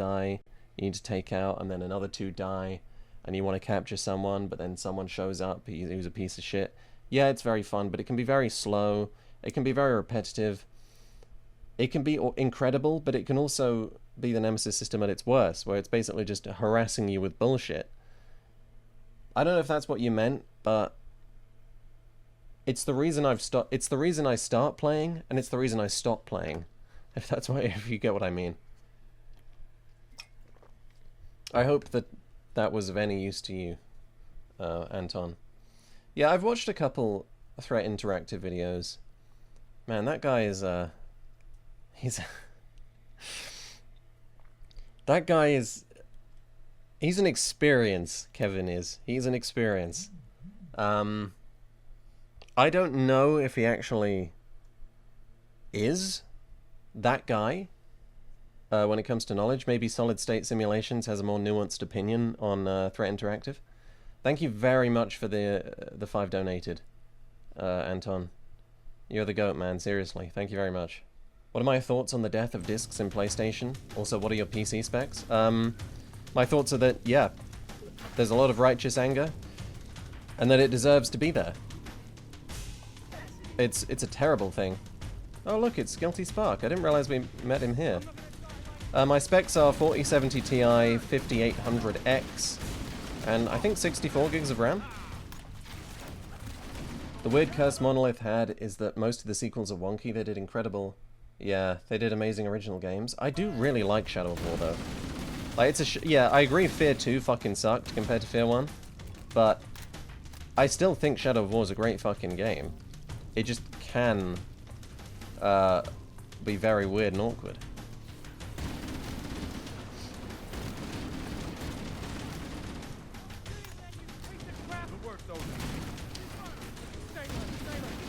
take out, and then another 2 die, and you want to capture someone, but then someone shows up who's a piece of shit. Yeah, it's very fun, but it can be very slow, it can be very repetitive, it can be incredible, but it can also be the Nemesis system at its worst, where it's basically just harassing you with bullshit. I don't know if that's what you meant, but it's the reason it's the reason I start playing, and it's the reason I stop playing. If you get what I mean. I hope that was of any use to you, Anton. Yeah, I've watched a couple Threat Interactive videos. Man, that guy is he's an experience, Kevin is. He's an experience. I don't know if he actually is that guy when it comes to knowledge. Maybe Solid State Simulations has a more nuanced opinion on Threat Interactive. Thank you very much for the 5 donated, Anton. You're the GOAT, man, seriously. Thank you very much. What are my thoughts on the death of discs in PlayStation? Also, what are your PC specs? My thoughts are that, yeah, there's a lot of righteous anger, and that it deserves to be there. It's a terrible thing. Oh look, it's Guilty Spark. I didn't realize we met him here. My specs are 4070 Ti, 5800X, and I think 64 gigs of RAM. The weird curse Monolith had is that most of the sequels are wonky. They did incredible. Yeah, they did amazing original games. I do really like Shadow of War though. Like, yeah, I agree Fear 2 fucking sucked compared to Fear 1. but I still think Shadow of War is a great fucking game. It just can be very weird and awkward.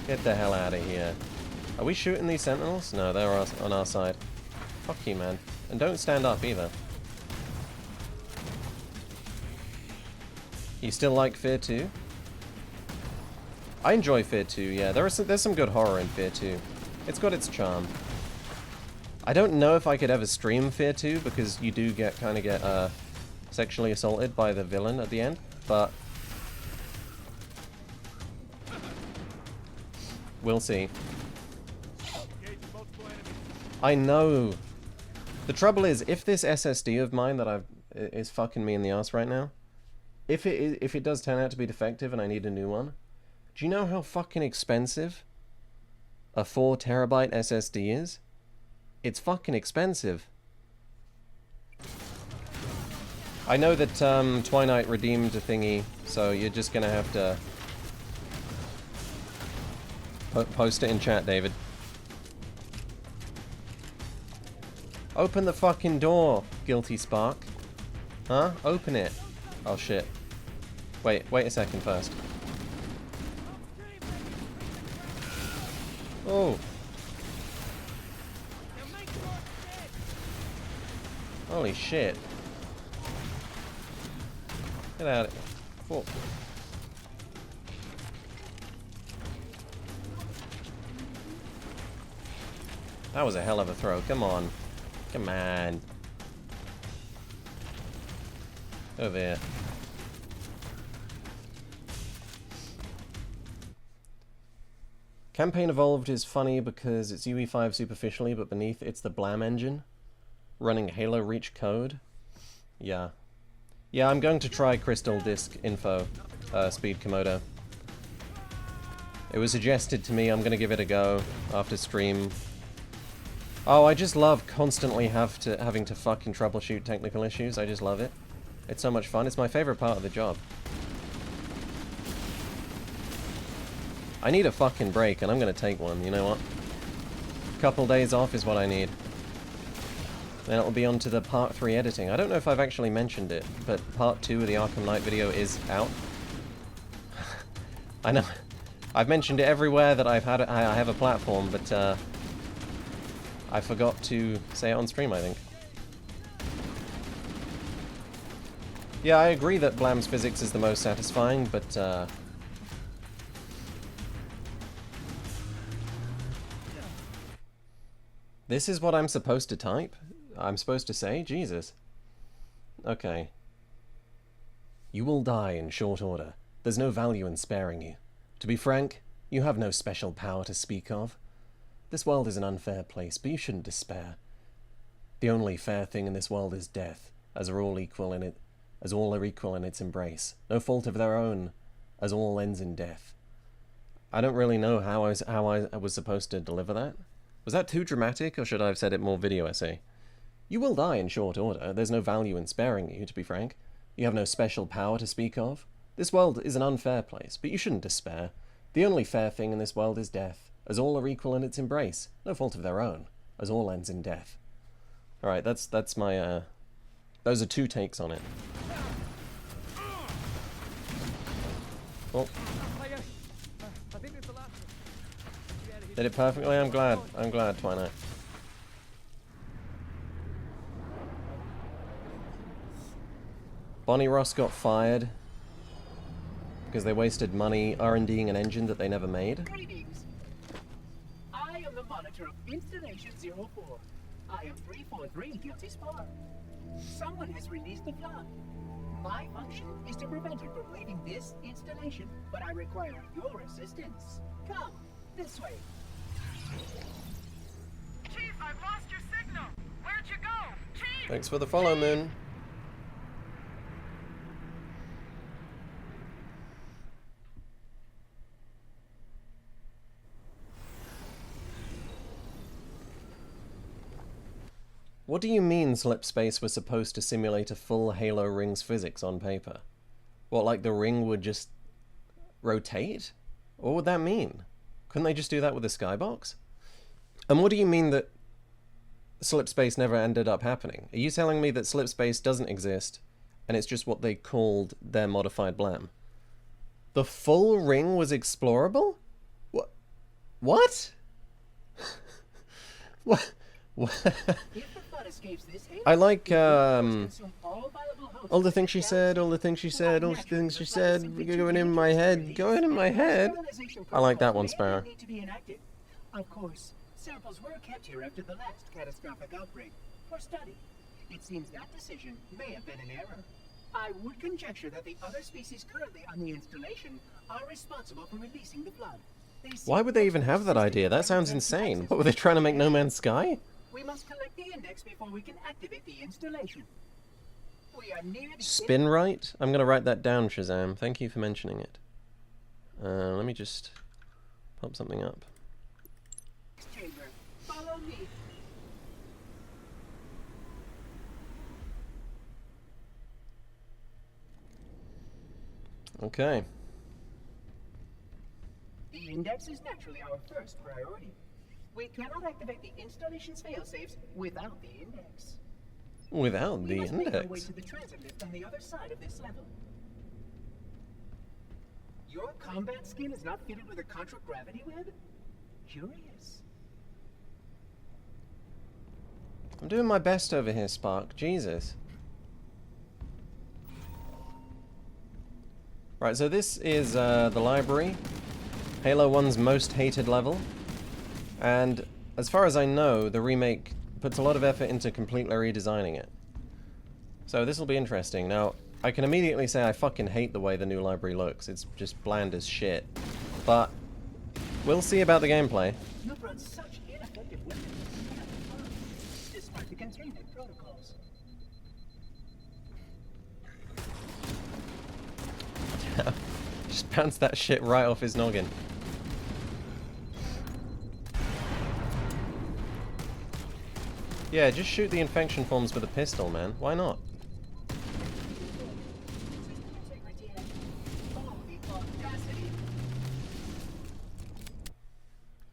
Get the hell out of here. Are we shooting these sentinels? No, they're on our side. Fuck you, man. And don't stand up either. You still like Fear 2? I enjoy Fear 2, yeah. There's some good horror in Fear 2. It's got its charm. I don't know if I could ever stream Fear 2 because you do kind of get sexually assaulted by the villain at the end, but we'll see. I know. The trouble is, if this SSD of mine that is fucking me in the ass right now, if it does turn out to be defective and I need a new one, do you know how fucking expensive a 4 terabyte SSD is? It's fucking expensive. I know that Twilight redeemed a thingy, so you're just gonna have to post it in chat, David. Open the fucking door, Guilty Spark. Huh? Open it. Oh shit. Wait a second first. Oh. Holy shit. Get out of here. Fuck. That was a hell of a throw. Come on. Come on. Over here. Campaign Evolved is funny because it's UE5 superficially, but beneath it's the Blam engine running Halo Reach code. Yeah. Yeah, I'm going to try Crystal Disk Info Speed Komodo. It was suggested to me. I'm going to give it a go after stream. Oh, I just love constantly having to fucking troubleshoot technical issues. I just love it. It's so much fun. It's my favorite part of the job. I need a fucking break, and I'm gonna take one, you know what? A couple days off is what I need. Then it'll be on to the part 3 editing. I don't know if I've actually mentioned it, but part 2 of the Arkham Knight video is out. I know. I've mentioned it everywhere that I have a platform, but I forgot to say it on stream, I think. Yeah, I agree that Blam's physics is the most satisfying, but this is what I'm supposed to type? I'm supposed to say? Jesus. Okay. You will die in short order. There's no value in sparing you. To be frank, you have no special power to speak of. This world is an unfair place, but you shouldn't despair. The only fair thing in this world is death, as are all equal in it, as all are equal in its embrace. No fault of their own, as all ends in death. I don't really know how I was supposed to deliver that. Was that too dramatic, or should I have said it more video essay? You will die in short order. There's no value in sparing you, to be frank. You have no special power to speak of. This world is an unfair place, but you shouldn't despair. The only fair thing in this world is death, as all are equal in its embrace. No fault of their own, as all ends in death. Alright, that's my, those are 2 takes on it. Oh. Did it perfectly? I'm glad, Twilight. Bonnie Ross got fired because they wasted money R&Ding an engine that they never made. Greetings. I am the monitor of Installation 04. I am 343 Guilty Spark. Someone has released the flood. My function is to prevent it from leaving this installation, but I require your assistance. Come, this way. Chief, I've lost your signal. Where'd you go? Chief! Thanks for the follow, Moon. What do you mean Slipspace was supposed to simulate a full Halo Rings physics on paper? What, like the ring would just rotate? What would that mean? Couldn't they just do that with a skybox? And what do you mean that slip space never ended up happening? Are you telling me that slip space doesn't exist and it's just what they called their modified blam? The full ring was explorable? What? What? What? I like all the things she said, all the things she said, all the things she said, going in my head, going in my head. I like that one, Sparrow. Of course, samples were kept here after the last catastrophic outbreak for study. It seems that decision may have been an error. I would conjecture that the other species currently on the installation are responsible for releasing the flood. Why would they even have that idea? That sounds insane. What, were they trying to make No Man's Sky? We must collect the index before we can activate the installation. We are near the Spin right? I'm going to write that down, Shazam. Thank you for mentioning it. Let me just pop something up. chamber. Follow me. Okay. The index is naturally our first priority. We cannot activate the installation's failsafes without the index. Without the We must make our way index? to the transit lift on the other side of this level. Your combat skin is not fitted with a contragravity web? Curious. I'm doing my best over here, Spark. Jesus. Right, so this is the library. Halo 1's most hated level. And as far as I know, the remake puts a lot of effort into completely redesigning it. So this will be interesting. Now, I can immediately say I fucking hate the way the new library looks. It's just bland as shit. But we'll see about the gameplay. You've run such ineffective weapons despite the containment protocols. Just bounce that shit right off his noggin. Yeah, just shoot the infection forms with a pistol, man. Why not? Integrity and oh, the audacity.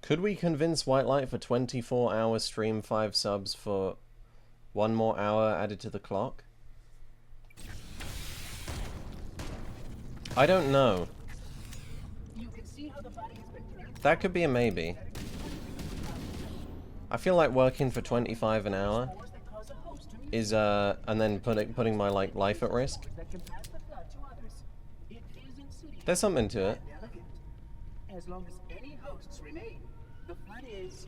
Could we convince White Light for 24-hour stream 5 subs for 1 more hour added to the clock? I don't know. You can see how the body has been trapped. That could be a maybe. I feel like working for 25 an hour Spores that cause a host to mutate. is and then putting my like life at risk. That can pass the flood to others. It is insidious. There's something to it. and delicate. As long as any hosts remain, the flood is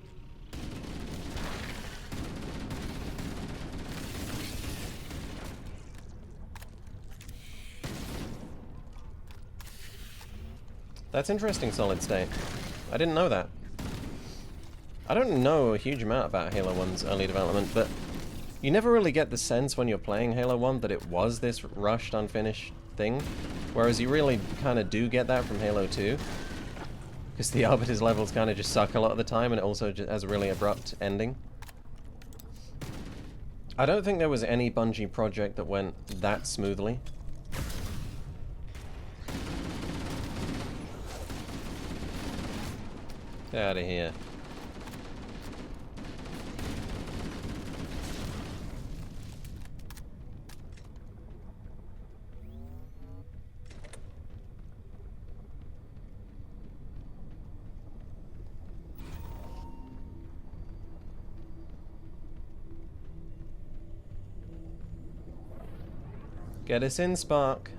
That's interesting, Solid State. I didn't know that. I don't know a huge amount about Halo 1's early development, but you never really get the sense when you're playing Halo 1 that it was this rushed, unfinished thing, whereas you really kind of do get that from Halo 2, because the Arbiter's levels kind of just suck a lot of the time, and it also just has a really abrupt ending. I don't think there was any Bungie project that went that smoothly. Get out of here. Get us in, Spark.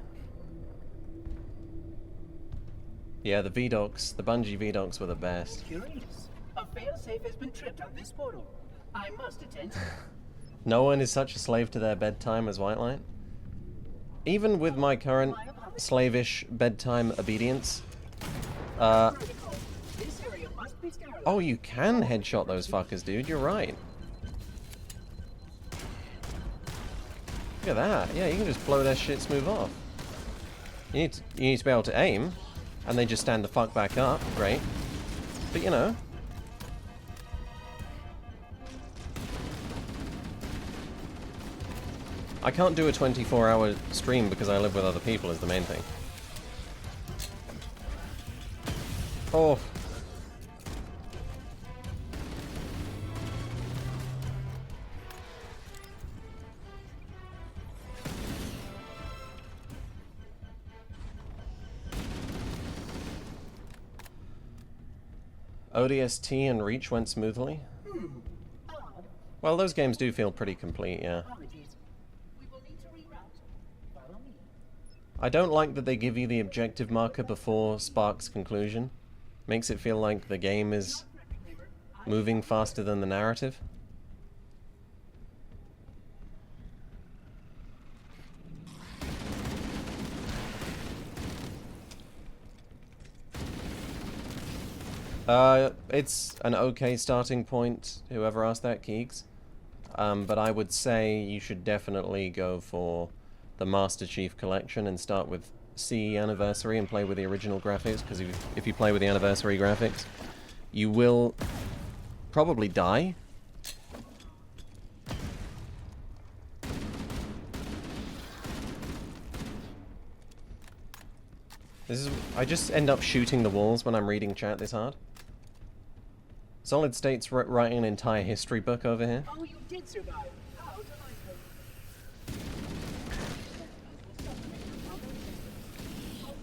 Yeah, the VDocs, the Bungie VDocs were the best. curious. A failsafe has been tripped on this portal. I must attend to it. No one is such a slave to their bedtime as White Light. Even with my current slavish bedtime obedience. Protocol. This area must be sterilized. Oh, you can headshot those fuckers, dude. You're right. Look at that. Yeah, you can just blow their shit smooth off. You need to be able to aim, and they just stand the fuck back up. Great. But you know. I can't do a 24-hour stream because I live with other people is the main thing. Oh. ODST and Reach went smoothly. Well, those games do feel pretty complete, yeah. I don't like that they give you the objective marker before Spark's conclusion. Makes it feel like the game is moving faster than the narrative. It's an okay starting point, whoever asked that, Keegs. But I would say you should definitely go for the Master Chief Collection and start with CE Anniversary and play with the original graphics, because if you play with the Anniversary graphics, you will probably die. I just end up shooting the walls when I'm reading chat this hard. Solid State's writing an entire history book over here. Oh, you did survive. How delightful.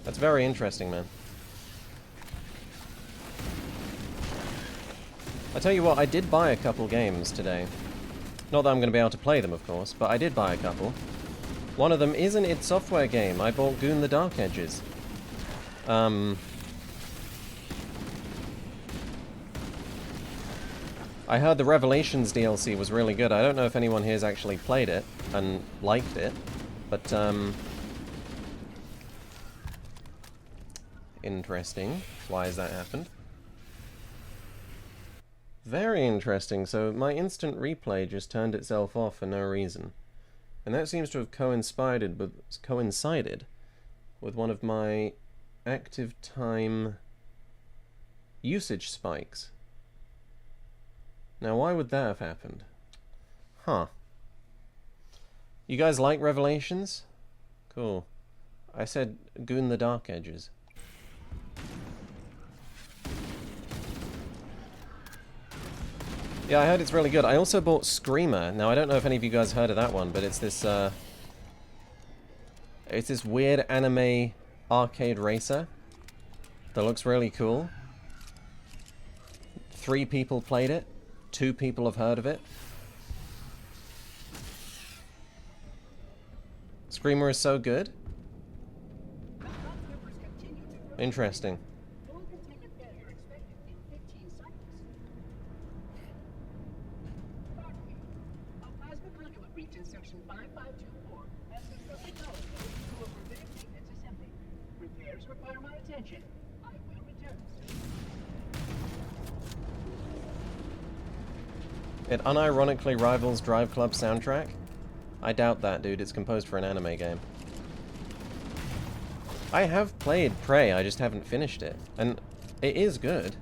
That's very interesting, man. I tell you what, I did buy a couple games today. Not that I'm going to be able to play them, of course, but I did buy a couple. One of them is an id Software game. I bought Goon the Dark Edges. I heard the Revelations DLC was really good. I don't know if anyone here's actually played it and liked it, but interesting. Why has that happened? Very interesting. So my instant replay just turned itself off for no reason. And that seems to have coincided with one of my active time usage spikes. Now, why would that have happened? Huh. You guys like Revelations? Cool. I said Goon the Dark Edges. Yeah, I heard it's really good. I also bought Screamer. Now, I don't know if any of you guys heard of that one, but it's this weird anime arcade racer that looks really cool. 3 people played it. 2 people have heard of it. Screamer is so good. Interesting. It unironically rivals Drive Club soundtrack? I doubt that, dude. It's composed for an anime game. I have played Prey, I just haven't finished it. And it is good.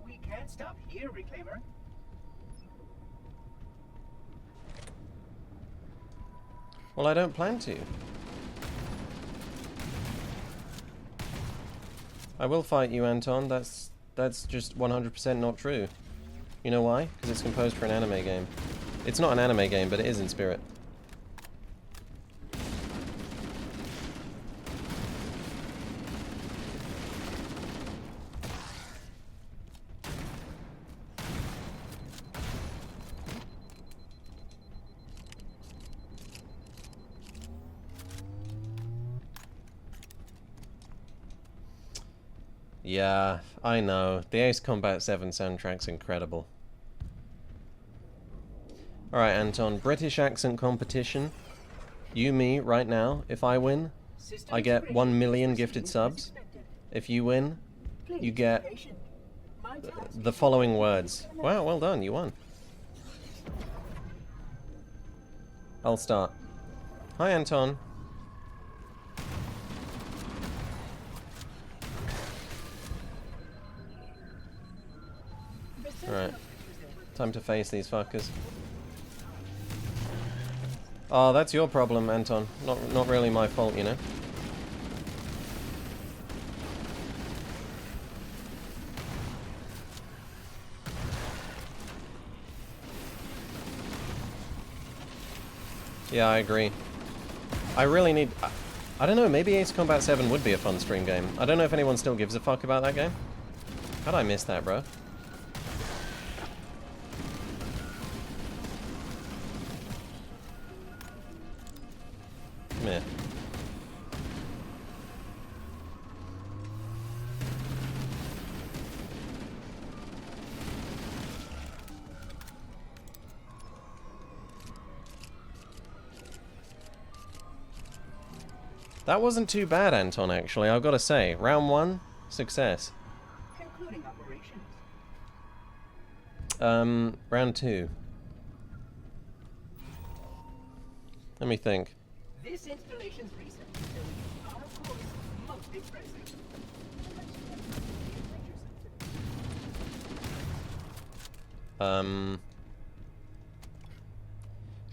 We can't stop here, Reclaimer. Well, I don't plan to. I will fight you, Anton. That's just 100% not true. You know why? Because it's composed for an anime game. It's not an anime game, but it is in spirit. Yeah, I know. The Ace Combat 7 soundtrack's incredible. Alright, Anton. British accent competition. You, me, right now. If I win, I get 1 million gifted subs. If you win, you get the following words. Wow, well done. You won. I'll start. Hi, Anton. Alright. Time to face these fuckers. Oh, that's your problem, Anton. Not really my fault, you know. Yeah, I agree. I really need... I don't know, maybe Ace Combat 7 would be a fun stream game. I don't know if anyone still gives a fuck about that game. How'd I miss that, bro? Come here. That wasn't too bad, Anton, actually, I've got to say. Round 1, success. Concluding operations. Round 2. Let me think. This installation's recent, so are of course most impressive.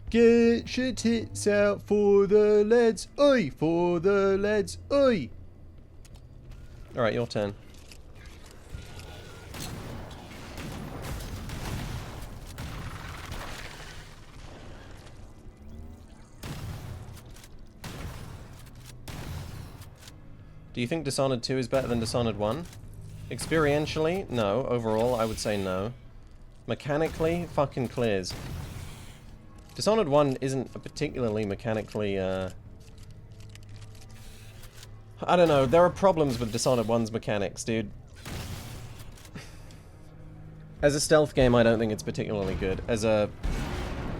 Get your tits out for the lads, oi! For the lads, oi! Alright, your turn. Do you think Dishonored 2 is better than Dishonored 1? Experientially, no. Overall, I would say no. Mechanically, fucking clears. Dishonored 1 isn't a particularly mechanically, I don't know, there are problems with Dishonored 1's mechanics, dude. As a stealth game, I don't think it's particularly good. As a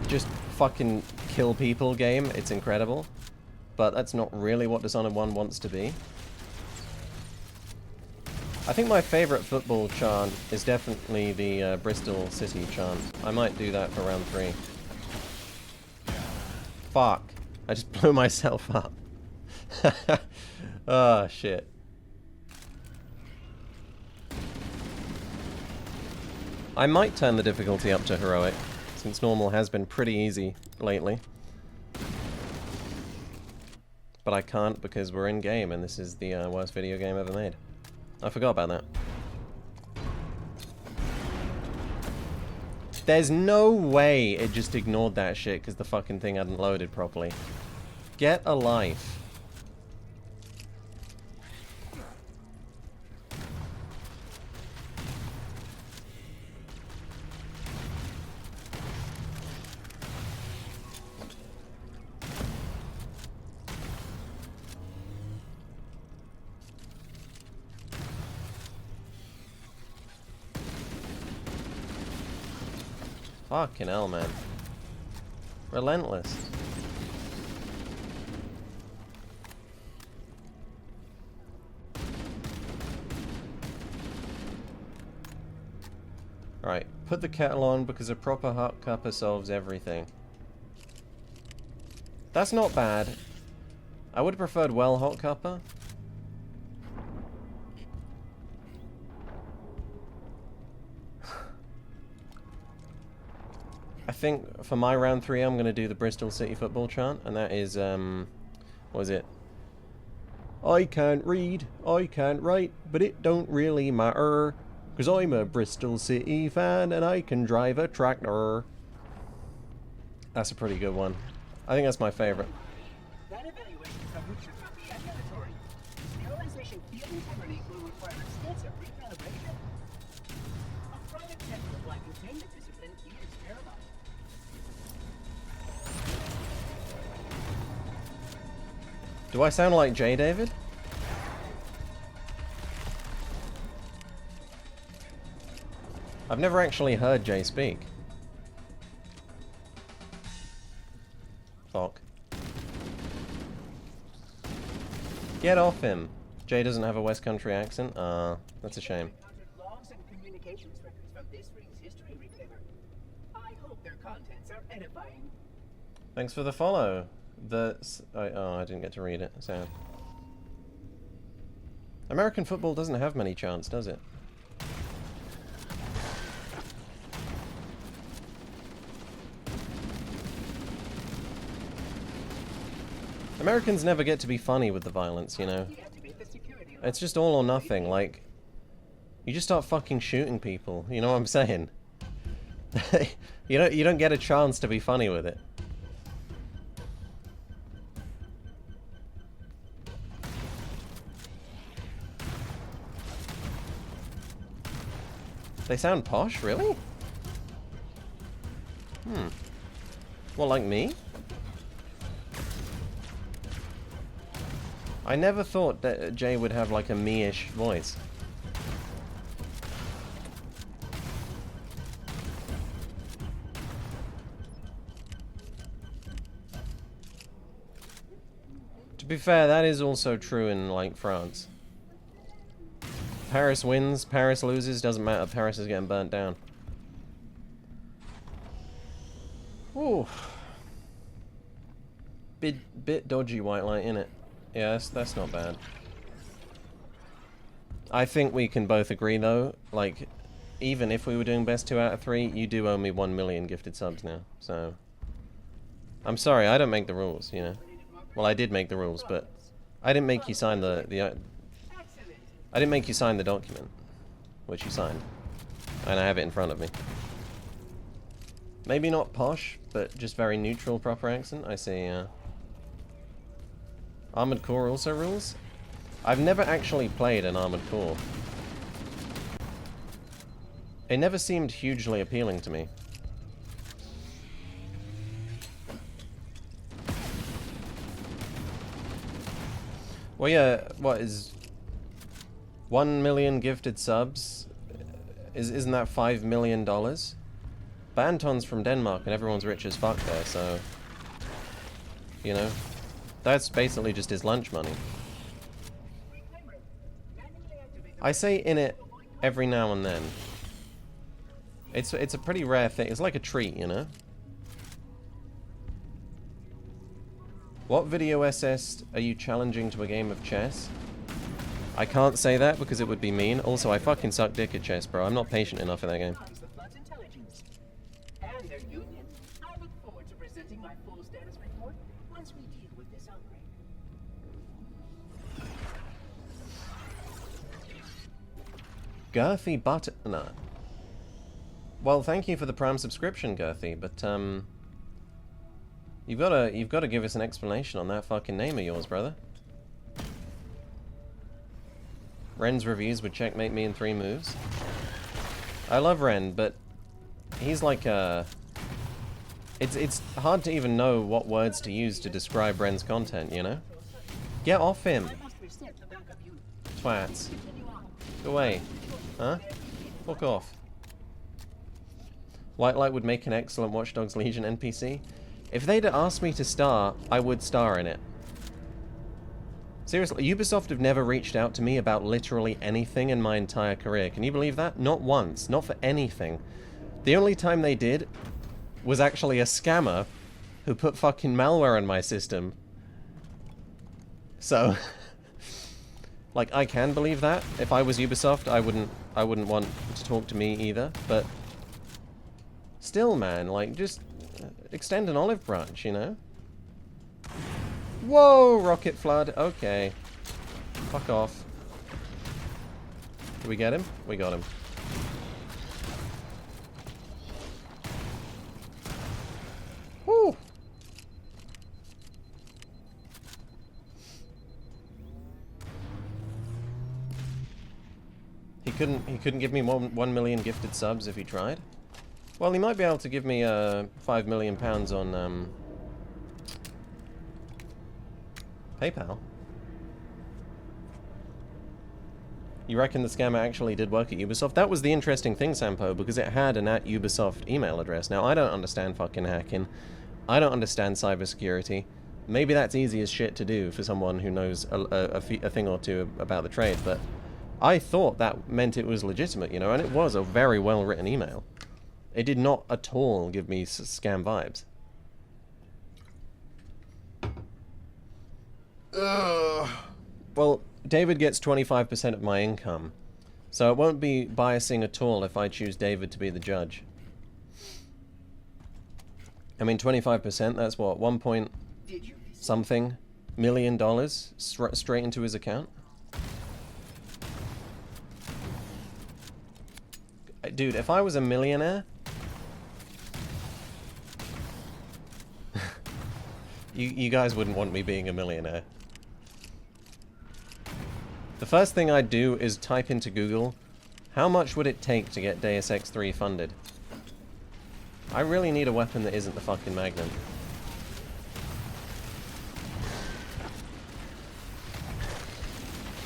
just fucking kill people game, it's incredible. But that's not really what Dishonored 1 wants to be. I think my favourite football chant is definitely the Bristol City chant. I might do that for round 3. Fuck. I just blew myself up. Oh, shit. I might turn the difficulty up to heroic, since normal has been pretty easy lately. But I can't because we're in game and this is the worst video game ever made. I forgot about that. There's no way it just ignored that shit because the fucking thing hadn't loaded properly. Get a life. Fucking hell, man. Relentless. Right, put the kettle on because a proper hot cuppa solves everything. That's not bad. I would have preferred well hot cuppa. I think for my round 3 I'm going to do the Bristol City football chant, and that is, what is it? I can't read, I can't write, but it don't really matter, 'cause I'm a Bristol City fan and I can drive a tractor. That's a pretty good one. I think that's my favourite. That evaluation from which should not be mandatory. Sterilization field integrity will require extensive recalibration. A private technical containment discipline is paramount. Do I sound like J. David? I've never actually heard Jay speak. Fuck. Get off him. Jay doesn't have a West Country accent? That's a shame. Logs and communications records from this ring's history reclaimer. I hope their contents are edifying. Thanks for the follow. I didn't get to read it. Sad. American football doesn't have many chants, does it? Americans never get to be funny with the violence, you know? It's just all or nothing, like... You just start fucking shooting people, you know what I'm saying? you don't get a chance to be funny with it. They sound posh, really? Well, like me? I never thought that Jay would have like a me-ish voice. To be fair, that is also true in like France. Paris wins, Paris loses, doesn't matter, Paris is getting burnt down. Ooh. Bit dodgy white light, innit? Yeah, that's not bad. I think we can both agree though, like, even if we were doing best 2 out of 3, you do owe me 1 million gifted subs now, so... I'm sorry, I don't make the rules, you know? Well, I did make the rules, but I didn't make you sign I didn't make you sign the document, which you signed. And I have it in front of me. Maybe not posh, but just very neutral proper accent, I see, Armored Core also rules? I've never actually played an Armored Core. It never seemed hugely appealing to me. Well, yeah, what is 1 million gifted subs? Isn't that $5 million? Banton's from Denmark and everyone's rich as fuck there, so... You know? That's basically just his lunch money. I say in it every now and then. It's a pretty rare thing. It's like a treat, you know? What video SS are you challenging to a game of chess? I can't say that because it would be mean. Also, I fucking suck dick at chess, bro. I'm not patient enough in that game. And their union. I look forward to presenting my full status report once we deal with this outbreak. Girthy Butternut. Well, thank you for the Prime subscription, Girthy, but you've got to give us an explanation on that fucking name of yours, brother. Ren's reviews would checkmate me in 3 moves. I love Ren, but he's like it's hard to even know what words to use to describe Ren's content, you know? Get off him. Twats. Go away. Huh? Fuck off. White Light would make an excellent Watch Dogs Legion NPC. If they'd asked me to star, I would star in it. Seriously, Ubisoft have never reached out to me about literally anything in my entire career. Can you believe that? Not once. Not for anything. The only time they did was actually a scammer who put fucking malware in my system. So, like, I can believe that. If I was Ubisoft, I wouldn't want to talk to me either, but still, man, like, just extend an olive branch, you know? Whoa, rocket flood. Okay. Fuck off. Did we get him? We got him. Woo! He couldn't give me 1 million gifted subs if he tried. Well, he might be able to give me £5 million on PayPal. You reckon the scammer actually did work at Ubisoft? That was the interesting thing, Sampo, because it had an @Ubisoft email address. Now, I don't understand fucking hacking. I don't understand cybersecurity. Maybe that's easy as shit to do for someone who knows a thing or two about the trade, but I thought that meant it was legitimate, you know, and it was a very well-written email. It did not at all give me scam vibes. Ugh. Well, David gets 25% of my income, so it won't be biasing at all if I choose David to be the judge. I mean, 25%, that's what, 1 point something million straight into his account? Dude, if I was a millionaire... you guys wouldn't want me being a millionaire. The first thing I'd do is type into Google, how much would it take to get Deus Ex 3 funded? I really need a weapon that isn't the fucking Magnum.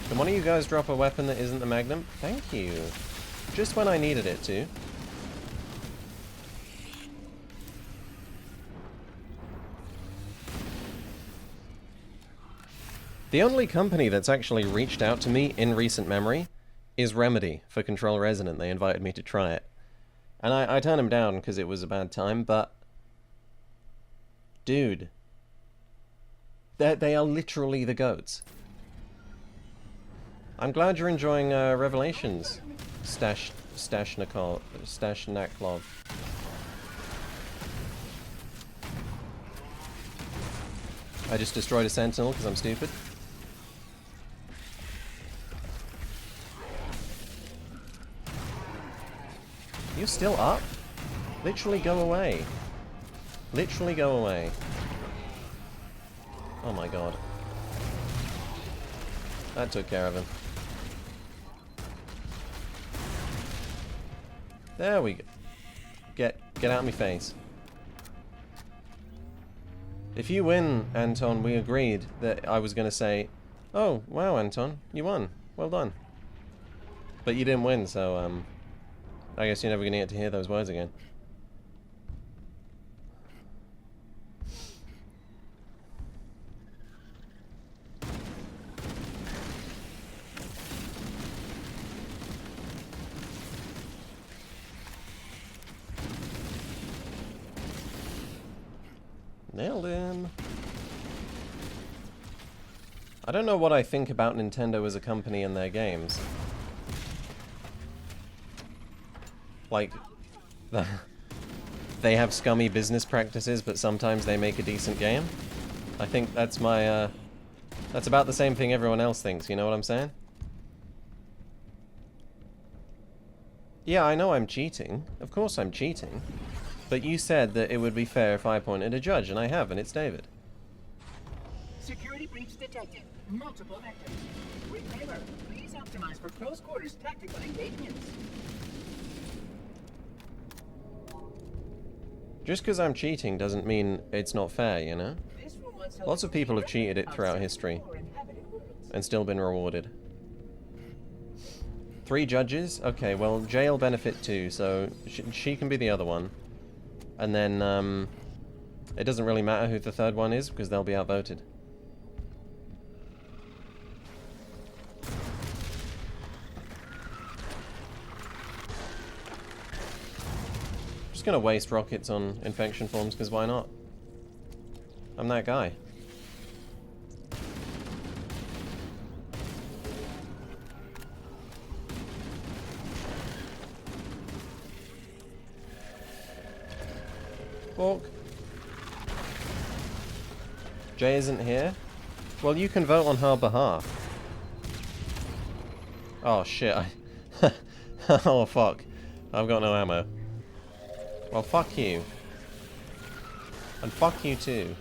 Can one of you guys drop a weapon that isn't the Magnum? Thank you. Just when I needed it to. The only company that's actually reached out to me in recent memory is Remedy for Control Resonant. They invited me to try it. And I turned them down because it was a bad time, but... Dude. They are literally the goats. I'm glad you're enjoying Revelations, Stashnaklov. I just destroyed a sentinel because I'm stupid. You still up? Literally go away. Literally go away. Oh my god. That took care of him. There we go. Get out of my face. If you win, Anton, we agreed that I was going to say, oh, wow, Anton, you won. Well done. But you didn't win, so, I guess you're never going to get to hear those words again. Nailed him. I don't know what I think about Nintendo as a company and their games. Like, they have scummy business practices, but sometimes they make a decent game. I think that's my, that's about the same thing everyone else thinks, you know what I'm saying? Yeah, I know I'm cheating. Of course I'm cheating. But you said that it would be fair if I appointed a judge, and I have, and it's David. Security breach detected. Multiple vectors. Reclaimer, please optimize for close quarters tactical engagements. Just because I'm cheating doesn't mean it's not fair, you know? Lots of people have cheated it throughout history, and still been rewarded. 3 judges? Okay, well, Jay'll benefit too, so she can be the other one. And then, it doesn't really matter who the 3rd one is, because they'll be outvoted. Just gonna waste rockets on infection forms, because why not? I'm that guy. Fork. Jay isn't here? Well, you can vote on her behalf. Oh shit, oh fuck. I've got no ammo. Well, fuck you. And fuck you too.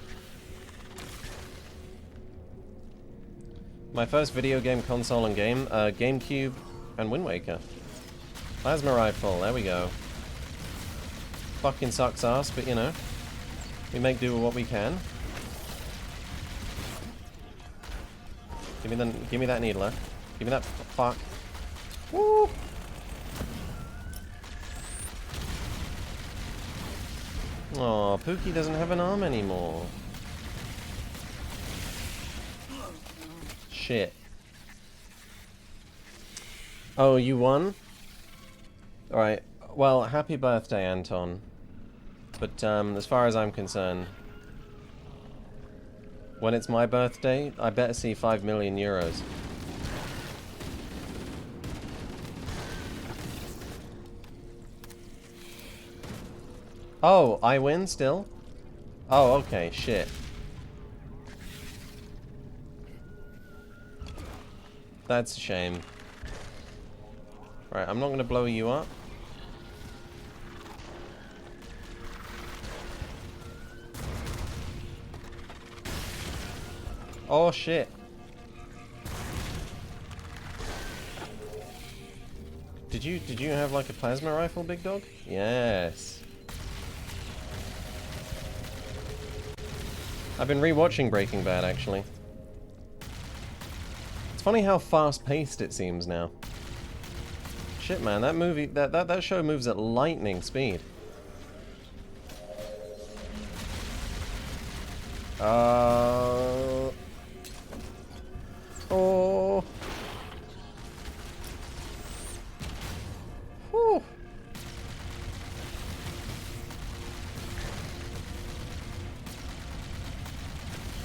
My first video game console and game, GameCube and Wind Waker. Plasma rifle, there we go. Fucking sucks ass, but you know, we make do with what we can. Give me that needler. Give me that fuck. Woo! Aw, Pookie doesn't have an arm anymore. Shit. Oh, you won? Alright. Well, happy birthday, Anton. But, as far as I'm concerned, when it's my birthday, I better see 5 million euros. Oh, I win still? Oh, okay, shit. That's a shame. Right, I'm not going to blow you up. Oh shit. Did you have like a plasma rifle, big dog? Yes. I've been rewatching Breaking Bad actually. It's funny how fast-paced it seems now. Shit, man, that movie, that show moves at lightning speed. Oh. Whew.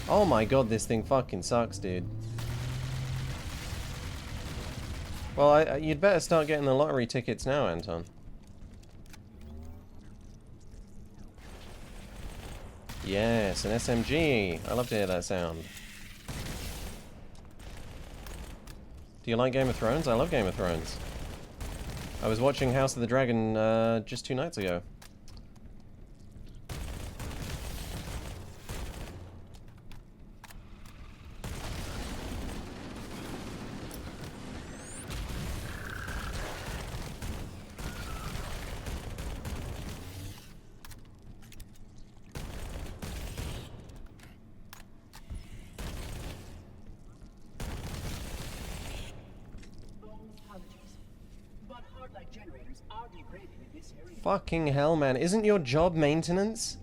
Oh my god, this thing fucking sucks, dude. Well, you'd better start getting the lottery tickets now, Anton. Yes, an SMG. I love to hear that sound. Do you like Game of Thrones? I love Game of Thrones. I was watching House of the Dragon just 2 nights ago. Fucking hell, man. Isn't your job maintenance?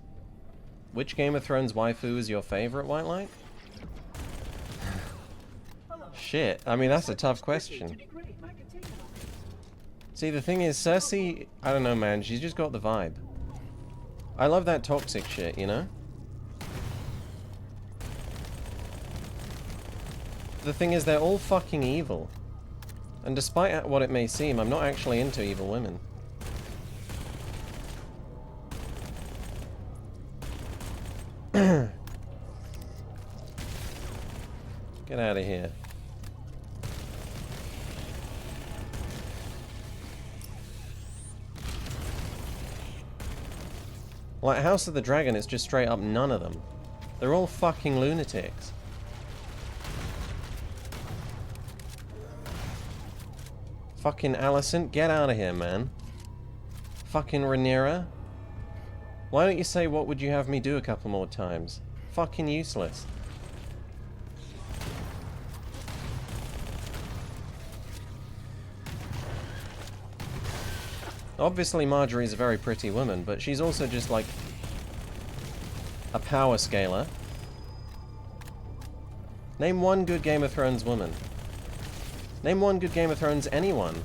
Which Game of Thrones waifu is your favorite, White Light? Shit. I mean, that's a tough question. See, the thing is, Cersei, I don't know, man. She's just got the vibe. I love that toxic shit, you know? The thing is, they're all fucking evil. And despite what it may seem, I'm not actually into evil women. Get out of here. Like House of the Dragon, it's just straight up none of them. They're all fucking lunatics. Fucking Alicent, get out of here, man. Fucking Rhaenyra. Why don't you say what would you have me do a couple more times? Fucking useless. Obviously Marjorie's a very pretty woman, but she's also just like a power scaler. Name one good Game of Thrones woman. Name one good Game of Thrones anyone.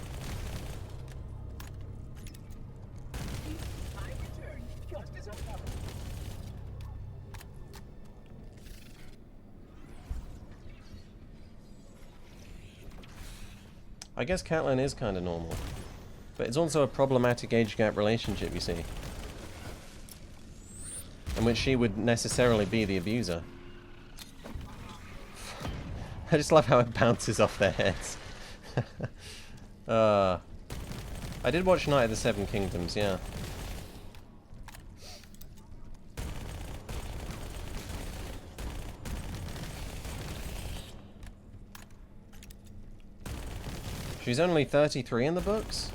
I guess Catelyn is kind of normal. But it's also a problematic age gap relationship, you see. In which she would necessarily be the abuser. I just love how it bounces off their heads. I did watch Night of the Seven Kingdoms, yeah. She's only 33 in the books?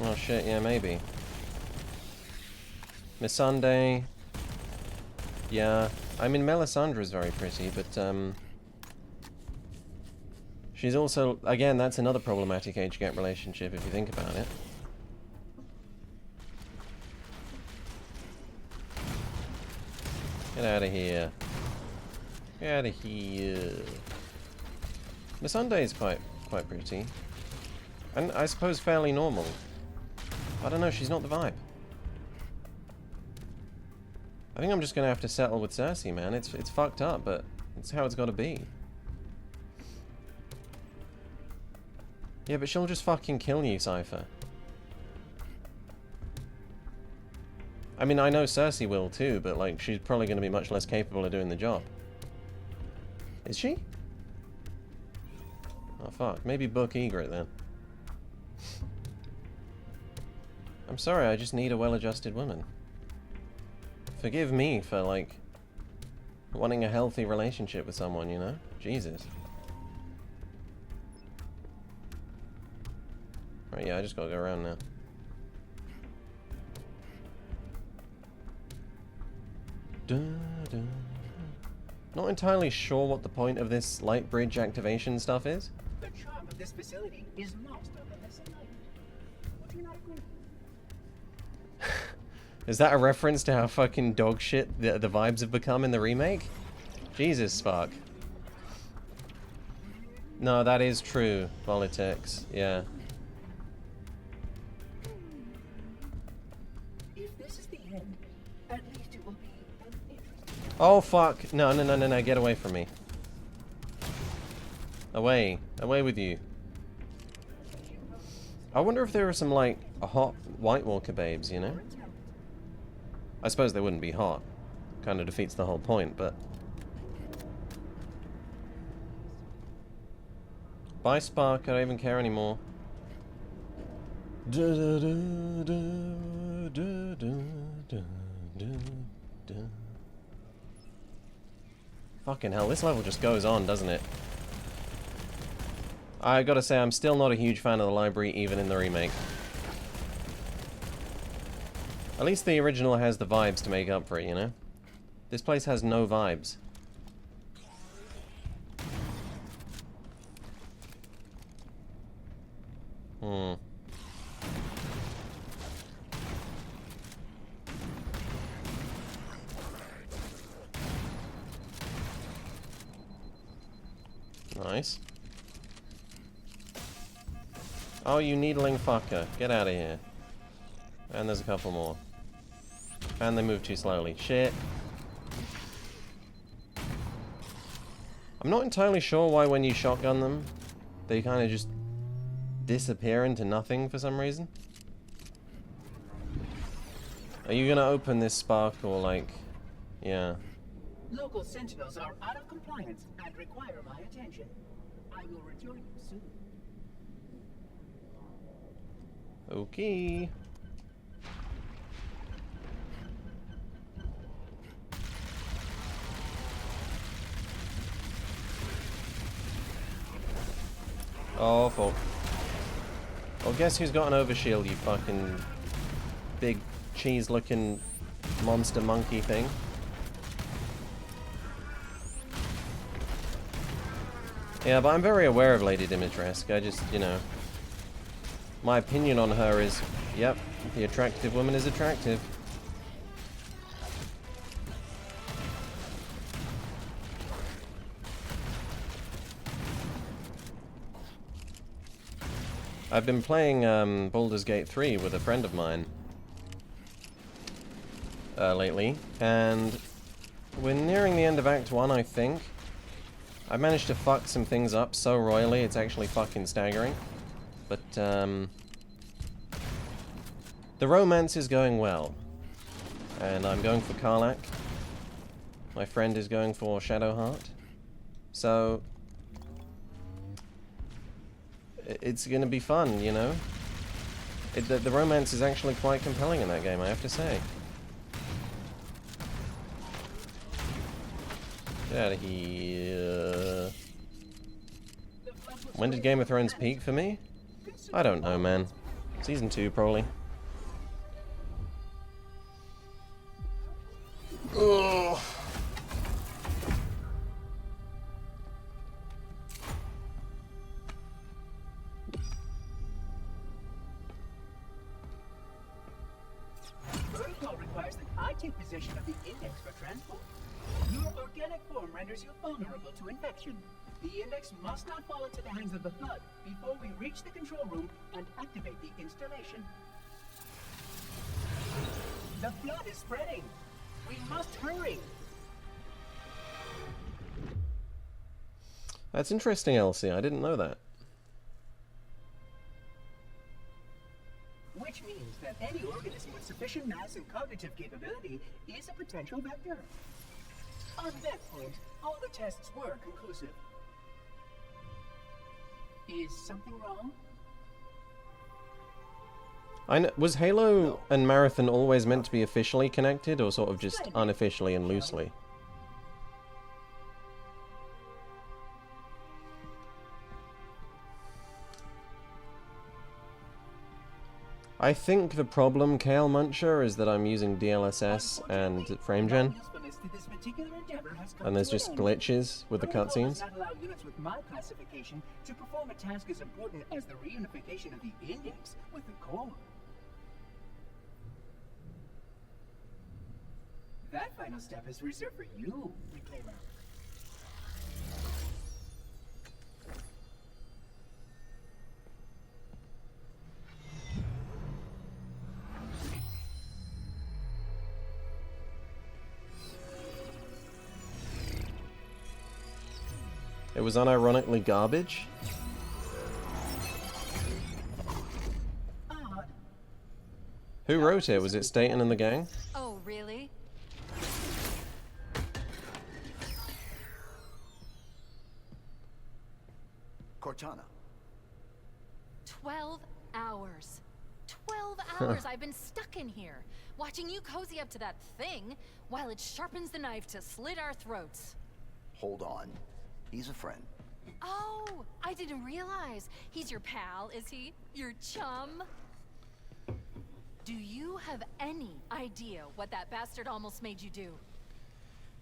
Oh shit, yeah, maybe. Missandei. Yeah. I mean, Melisandre is very pretty, but, she's also, again, that's another problematic age gap relationship, if you think about it. Get out of here. Get out of here. Missandei is quite pretty. And I suppose fairly normal. I don't know, she's not the vibe. I think I'm just gonna have to settle with Cersei, man. It's fucked up, but it's how it's gotta be. Yeah, but she'll just fucking kill you, Cypher. I mean, I know Cersei will too, but like, she's probably gonna be much less capable of doing the job. Is she? Oh fuck, maybe book Egret then. I'm sorry, I just need a well-adjusted woman. Forgive me for, like, wanting a healthy relationship with someone, you know? Jesus. Right, yeah, I just gotta go around now. Not entirely sure what the point of this light bridge activation stuff is. The charm of this facility is lost on the lesser light. Would you not agree? Is that a reference to how fucking dog shit the vibes have become in the remake? Jesus fuck. No, that is true, Politics. Yeah. If this is the end, at least it will be an interesting. Oh fuck. No, no, no, no, no, get away from me. Away. Away with you. I wonder if there are some, like, hot White Walker babes, you know? I suppose they wouldn't be hot. Kind of defeats the whole point, but... Bye, Spark. I don't even care anymore. Fucking hell, this level just goes on, doesn't it? I gotta say, I'm still not a huge fan of the library, even in the remake. At least the original has the vibes to make up for it, you know? This place has no vibes. Hmm. Nice. Oh, you needling fucker. Get out of here. And there's a couple more. And they move too slowly. Shit. I'm not entirely sure why when you shotgun them, they kind of just disappear into nothing for some reason. Are you gonna open this Spark or like... Yeah. Local sentinels are out of compliance and require my attention. I will rejoin you soon. Okay. Oh, fuck. Well, guess who's got an overshield, you fucking big cheese-looking monster monkey thing. Yeah, but I'm very aware of Lady Dimitrescu. I just, you know... My opinion on her is, yep, the attractive woman is attractive. I've been playing Baldur's Gate 3 with a friend of mine lately, and we're nearing the end of Act 1, I think. I managed to fuck some things up so royally, it's actually fucking staggering. But, the romance is going well. And I'm going for Karlach. My friend is going for Shadowheart. So... it's gonna be fun, you know? The romance is actually quite compelling in that game, I have to say. Get out of here. When did Game of Thrones peak for me? I don't know, man. Season 2, probably. Ugh. Protocol requires that I take possession of the index for transport. Your organic form renders you vulnerable to infection. The index must not fall into the hands of the Flood before we reach the control room and activate the installation. The Flood is spreading. We must hurry. That's interesting, Elsie. I didn't know that. Which means that any organism with sufficient mass and cognitive capability is a potential vector. On that point, all the tests were conclusive. Is something wrong? Was Halo and Marathon always meant to be officially connected, or sort of just unofficially and loosely? I think the problem, Kale Muncher, is that I'm using DLSS and FrameGen, and there's just glitches with the cutscenes. Not allow units with my classification to perform a task as important as the reunification of the index with the core. That final step is reserved for you, Reclaimer. It was unironically garbage. Who wrote it? Was it Staten and the gang? Oh, really? Cortana. 12 hours. 12 hours I've been stuck in here, watching you cozy up to that thing while it sharpens the knife to slit our throats. Hold on. He's a friend. Oh, I didn't realize. He's your pal, is he? Your chum? Do you have any idea what that bastard almost made you do?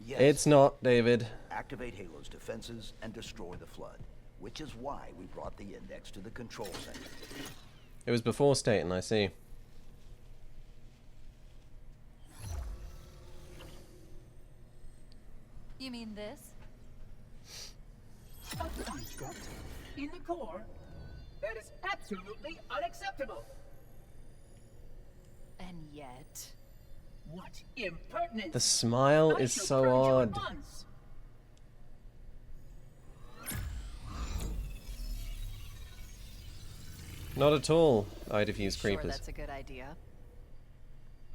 Yes. It's not, David. Activate Halo's defenses and destroy the Flood, which is why we brought the index to the control center. It was before Staten, I see. You mean this? A construct in the core that is absolutely unacceptable. And yet... What impertinence! The smile I is shall so purge you at odd. once. Not at all. I diffuse Sure, creepers. that's a good idea.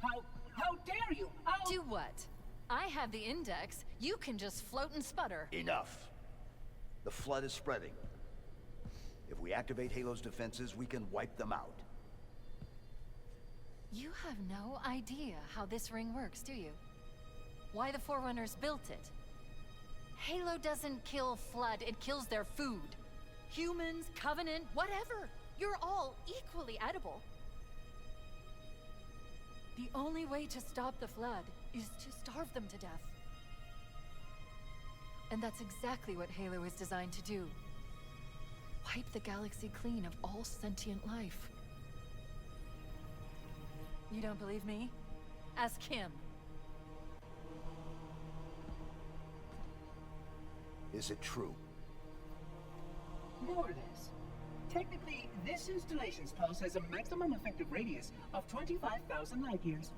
How dare you? How... Do what? I have the index. You can just float and sputter. Enough. The Flood is spreading. If we activate Halo's defenses, we can wipe them out. You have no idea how this ring works, do you? Why the Forerunners built it. Halo doesn't kill Flood, it kills their food. Humans, Covenant, whatever. You're all equally edible. The only way to stop the Flood is to starve them to death. And that's exactly what Halo is designed to do. Wipe the galaxy clean of all sentient life. You don't believe me? Ask him. Is it true? More or less. Technically, this installation's pulse has a maximum effective radius of 25,000 light years.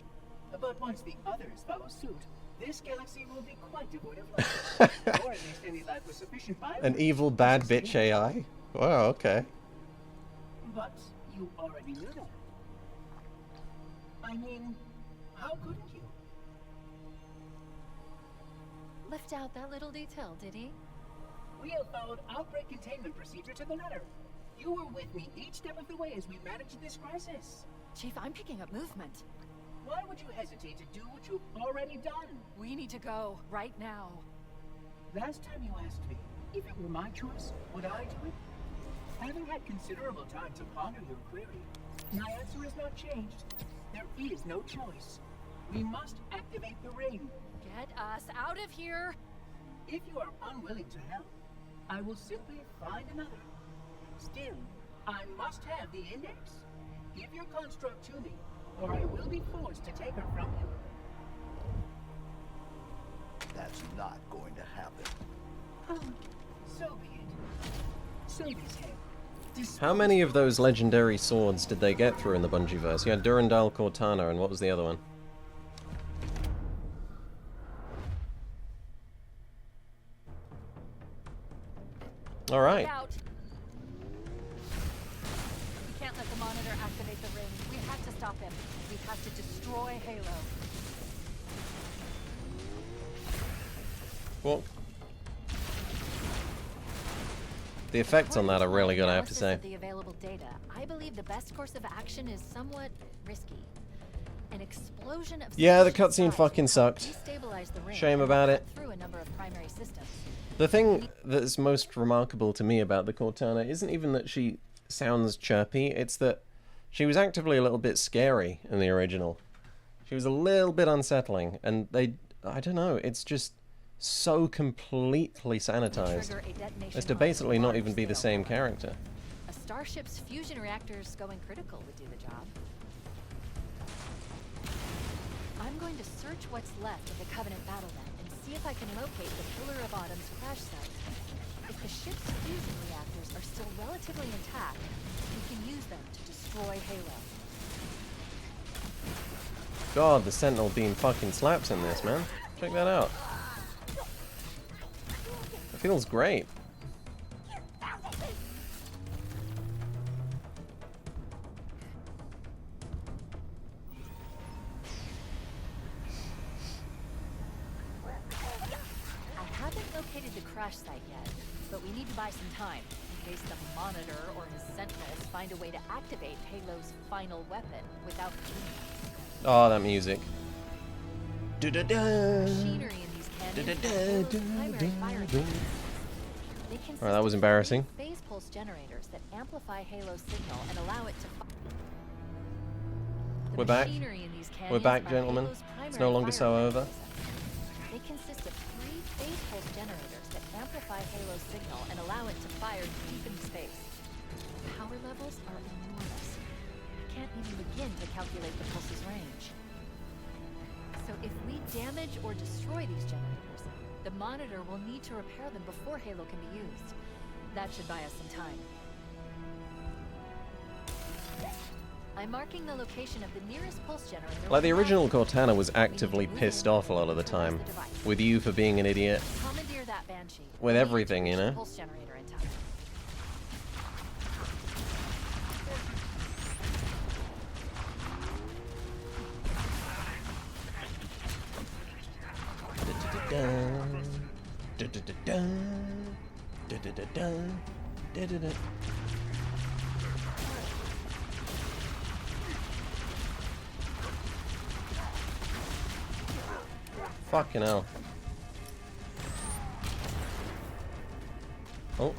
But once the others follow suit, this galaxy will be quite devoid of life. Or at least any life with sufficient bio. An evil bad bitch AI? Wow, okay. But you already knew that. I mean, how couldn't you? Left out that little detail, did he? We have followed outbreak containment procedure to the letter. You were with me each step of the way as we managed this crisis. Chief, I'm picking up movement. Why would you hesitate to do what you've already done? We need to go, right now. Last time you asked me if it were my choice, would I do it? Having had considerable time to ponder your query, my answer has not changed. There is no choice. We must activate the ring. Get us out of here! If you are unwilling to help, I will simply find another. Still, I must have the index. Give your construct to me, or I will be forced to take her from you. That's not going to happen. Oh, so be it. Sylvie's head. How many of those legendary swords did they get through in the Bungieverse? You had Durandal, Cortana, and what was the other one? Alright. Out. We can't let the monitor activate the ring. We have to stop him. We have to destroy Halo. Well, The effects on that are really good, I have to Analysis say. of the available data, I believe the best course of action is somewhat risky. An explosion of Yeah, the sufficient cutscene size fucking will help sucked. destabilize the ring Shame and about cut it. through a number of primary systems. The thing that's most remarkable to me about the Cortana isn't even that she sounds chirpy, it's that she was actively a little bit scary in the original. She was a little bit unsettling, and I don't know, it's just so completely sanitized Trigger a detonation as to on basically not large even be the scale, same however. character. A starship's fusion reactors going critical would do the job. I'm going to search what's left of the Covenant battle net and see if I can locate the Pillar of Autumn's crash site. If the ship's fusion reactors are still relatively intact, we can use them to destroy Halo. God, the Sentinel beam fucking slaps in this, man. Check that out. It feels great. I haven't located the crash site yet, but we need to buy some time in case the Monitor or his Sentinels find a way to activate Halo's final weapon without killing us. Oh, that music. Da-da-da. Machinery in these cannons are Halo's primary fire engines. They consist Alright, that was of embarrassing. three phase pulse generators that amplify Halo's signal and allow it to The We're back. machinery in these We're back, cannons are gentlemen. Halo's It's primary no longer fire so over. mechanism. They consist of three phase pulse generators that amplify Halo's signal and allow it to fire deep into space. The power levels are enormous. I can't even begin to calculate the pulse's range. So if we damage or destroy these generators, the Monitor will need to repair them before Halo can be used. That should buy us some time. I'm marking the location of the nearest pulse generator. Like, the with a original marker. Cortana was actively pissed off a lot of the time. With you for being an idiot. Commandeer that Banshee. With We need everything, to you reach the know? Pulse generator in time. Fucking hell. Oh.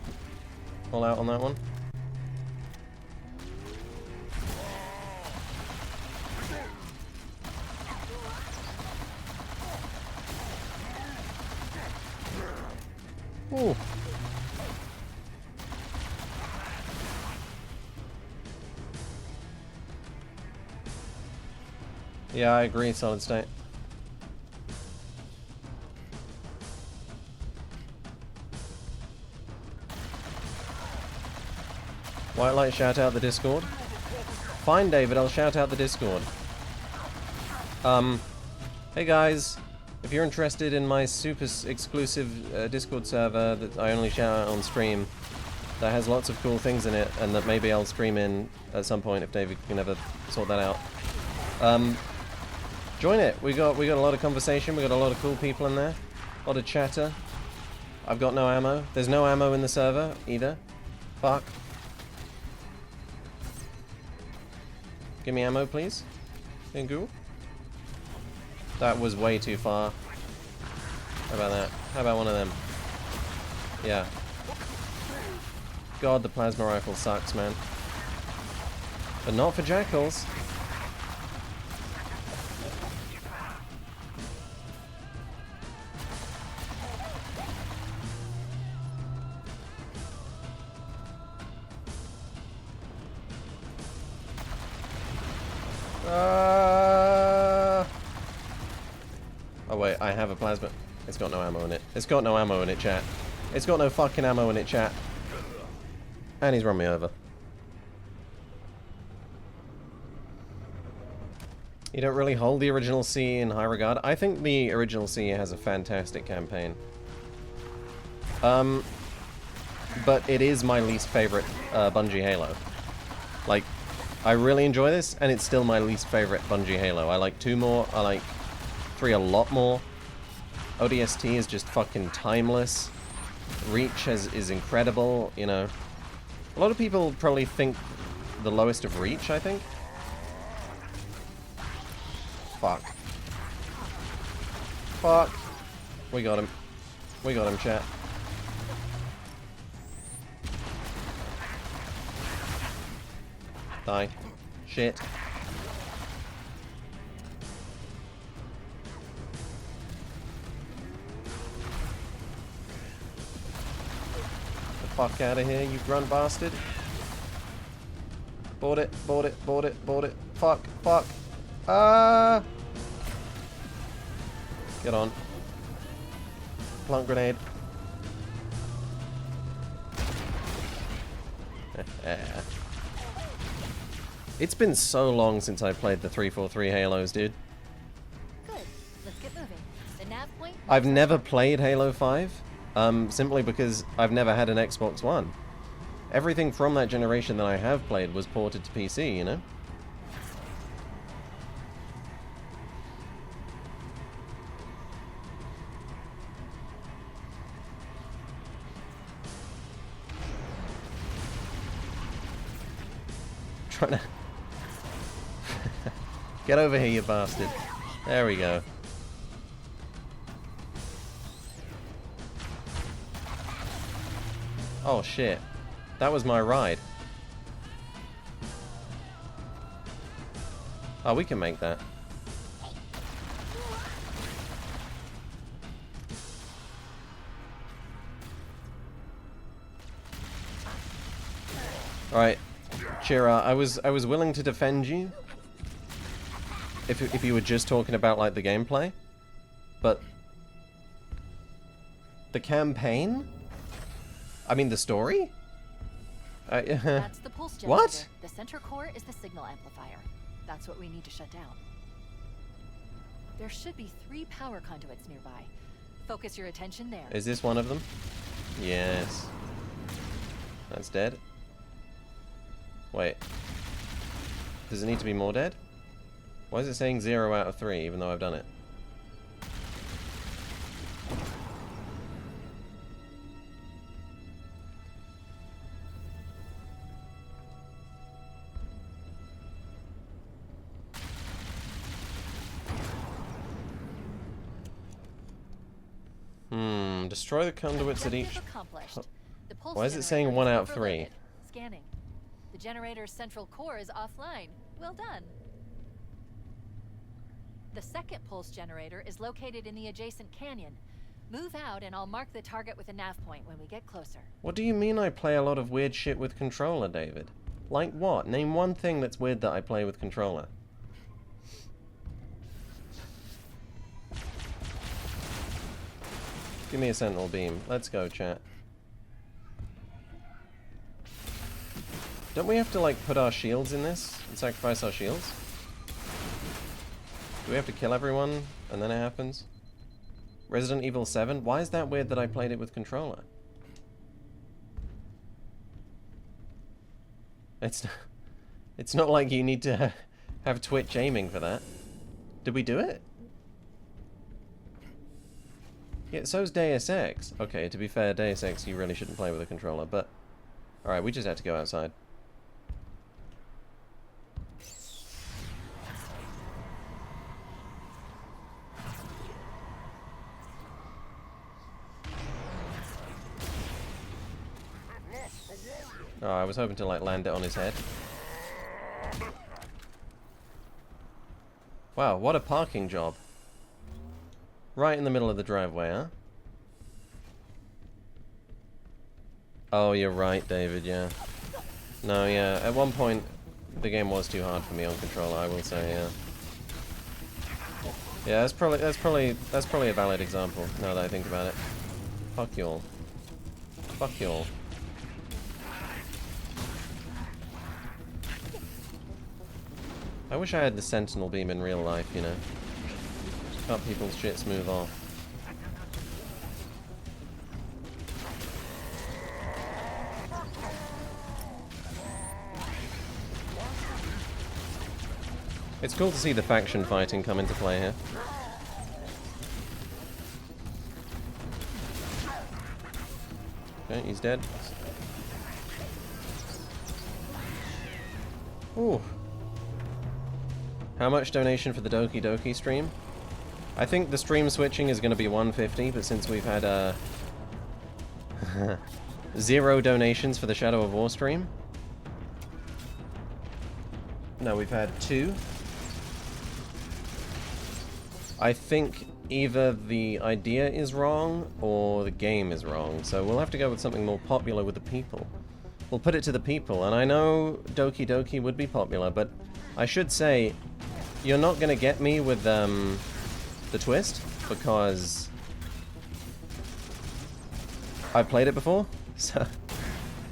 Pull out on that one. Ooh. Yeah, I agree, solid state. White Light, shout out the Discord. Fine, David, I'll shout out the Discord. Hey guys, if you're interested in my super exclusive Discord server that I only shout out on stream, that has lots of cool things in it, and that maybe I'll stream in at some point if David can ever sort that out. Join it. We got a lot of conversation. We got a lot of cool people in there. A lot of chatter. I've got no ammo. There's no ammo in the server either. Fuck. Give me ammo, please. Thank you. That was way too far. How about that? How about one of them? Yeah. God, the plasma rifle sucks, man. But not for jackals. Oh wait, I have a plasma. It's got no ammo in it. It's got no ammo in it, chat. It's got no fucking ammo in it, chat. And he's run me over. You don't really hold the original C in high regard. I think the original C has a fantastic campaign. But it is my least favorite Bungie Halo. Like, I really enjoy this, and it's still my least favorite Bungie Halo. I like 2 more, I like 3 a lot more. ODST is just fucking timeless. Reach is incredible, you know. A lot of people probably think the lowest of Reach, I think. Fuck. Fuck. We got him. We got him, chat. Die. Shit. Fuck out of here, you grunt bastard. Board it, board it, board it, board it. Fuck, fuck. Ah! Get on. Plant grenade. It's been so long since I played the 343 Halos, dude. Good. Let's get moving. The nav point. I've never played Halo 5. Simply because I've never had an Xbox One. Everything from that generation that I have played was ported to PC, you know? Trying to... Get over here, you bastard. There we go. Oh shit. That was my ride. Oh, we can make that. Alright. Chira, I was willing to defend you if you were just talking about like the gameplay. But the campaign? I mean, the story? That's the pulse generator. What? The center core is the signal amplifier. That's what we need to shut down. There should be 3 power conduits nearby. Focus your attention there. Is this one of them? Yes. That's dead. Wait. Does it need to be more dead? Why is it saying 0 out of 3 even though I've done it? Destroy the conduits at each... Why is it saying 1 out of 3? Scanning. The generator's central core is offline. Well done. The second pulse generator is located in the adjacent canyon. Move out and I'll mark the target with a nav point when we get closer. What do you mean I play a lot of weird shit with controller, David? Like what? Name one thing that's weird that I play with controller. Give me a sentinel beam. Let's go, chat. Don't we have to, like, put our shields in this? And sacrifice our shields? Do we have to kill everyone, and then it happens? Resident Evil 7? Why is that weird that I played it with controller? It's not like you need to have Twitch aiming for that. Did we do it? Yeah, so's Deus Ex. Okay, to be fair, Deus Ex you really shouldn't play with a controller, but... Alright, we just had to go outside. Oh, I was hoping to, like, land it on his head. Wow, what a parking job. Right in the middle of the driveway, huh? Oh, you're right, David, yeah. No, yeah, at one point, the game was too hard for me on controller, I will say, yeah. Yeah, that's probably a valid example, now that I think about it. Fuck y'all. Fuck y'all. I wish I had the sentinel beam in real life, you know. Cut people's shit smooth off. It's cool to see the faction fighting come into play here. Okay, he's dead. Ooh. How much donation for the Doki Doki stream? I think the stream switching is going to be 150, but since we've had 0 donations for the Shadow of War stream. No, we've had 2. I think either the idea is wrong or the game is wrong, so we'll have to go with something more popular with the people. We'll put it to the people, and I know Doki Doki would be popular, but I should say, you're not gonna get me with the twist, because I've played it before, so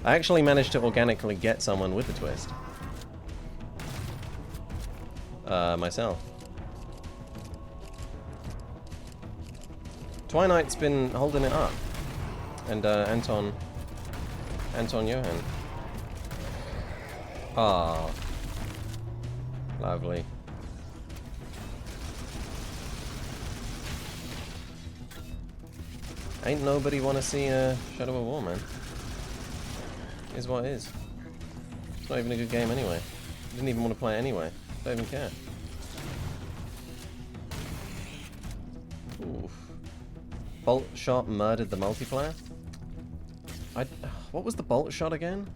I actually managed to organically get someone with the twist. Myself. Twilight's been holding it up. And, Anton Johan. Ah. Lovely. Ain't nobody wanna see Shadow of War, man. Is what it is. It's not even a good game anyway. Didn't even want to play it anyway. Don't even care. Oof. Bolt shot murdered the multiplayer? What was the bolt shot again?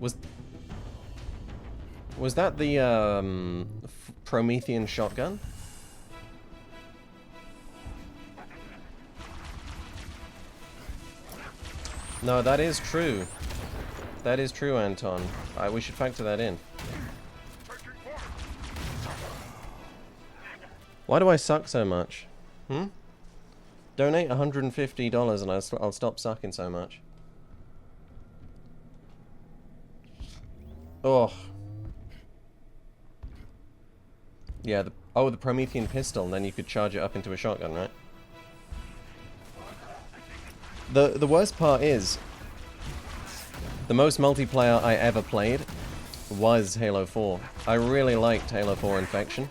Was that the Promethean shotgun? No, that is true. That is true, Anton. We should factor that in. Why do I suck so much? Donate $150 and I'll stop sucking so much. Oh. Yeah, the Promethean pistol, and then you could charge it up into a shotgun, right? The worst part is, the most multiplayer I ever played was Halo 4. I really liked Halo 4 Infection.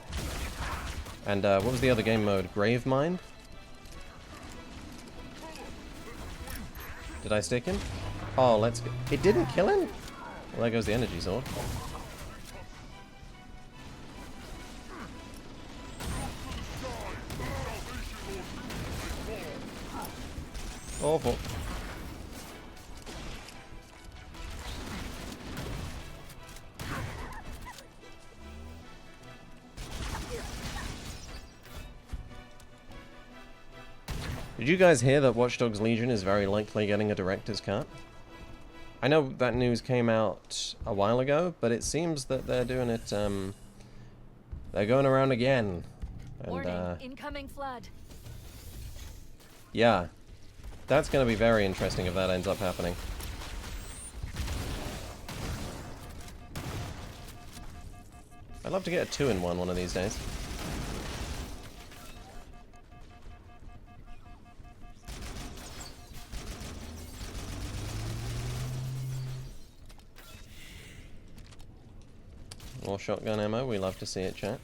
And what was the other game mode? Gravemind? Did I stick him? Oh, let's go. It didn't kill him? Well, there goes the energy sword. Awful. Did you guys hear that Watch Dogs Legion is very likely getting a director's cut? I know that news came out a while ago, but it seems that they're doing it, they're going around again. And, Warning, incoming flood. Yeah. That's going to be very interesting if that ends up happening. I'd love to get a 2-in-1 one of these days. More shotgun ammo, we love to see it, chat.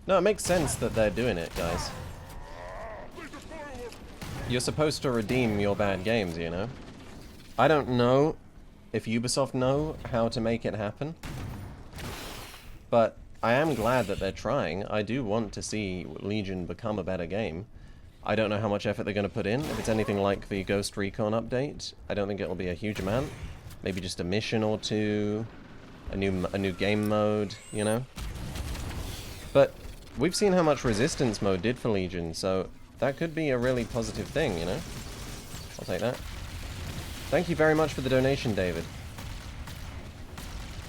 No, it makes sense that they're doing it, guys. You're supposed to redeem your bad games, you know? I don't know if Ubisoft know how to make it happen, but I am glad that they're trying. I do want to see Legion become a better game. I don't know how much effort they're going to put in. If it's anything like the Ghost Recon update, I don't think it'll be a huge amount. Maybe just a mission or two, a new game mode, you know? But we've seen how much Resistance mode did for Legion, so that could be a really positive thing, you know? I'll take that. Thank you very much for the donation, David.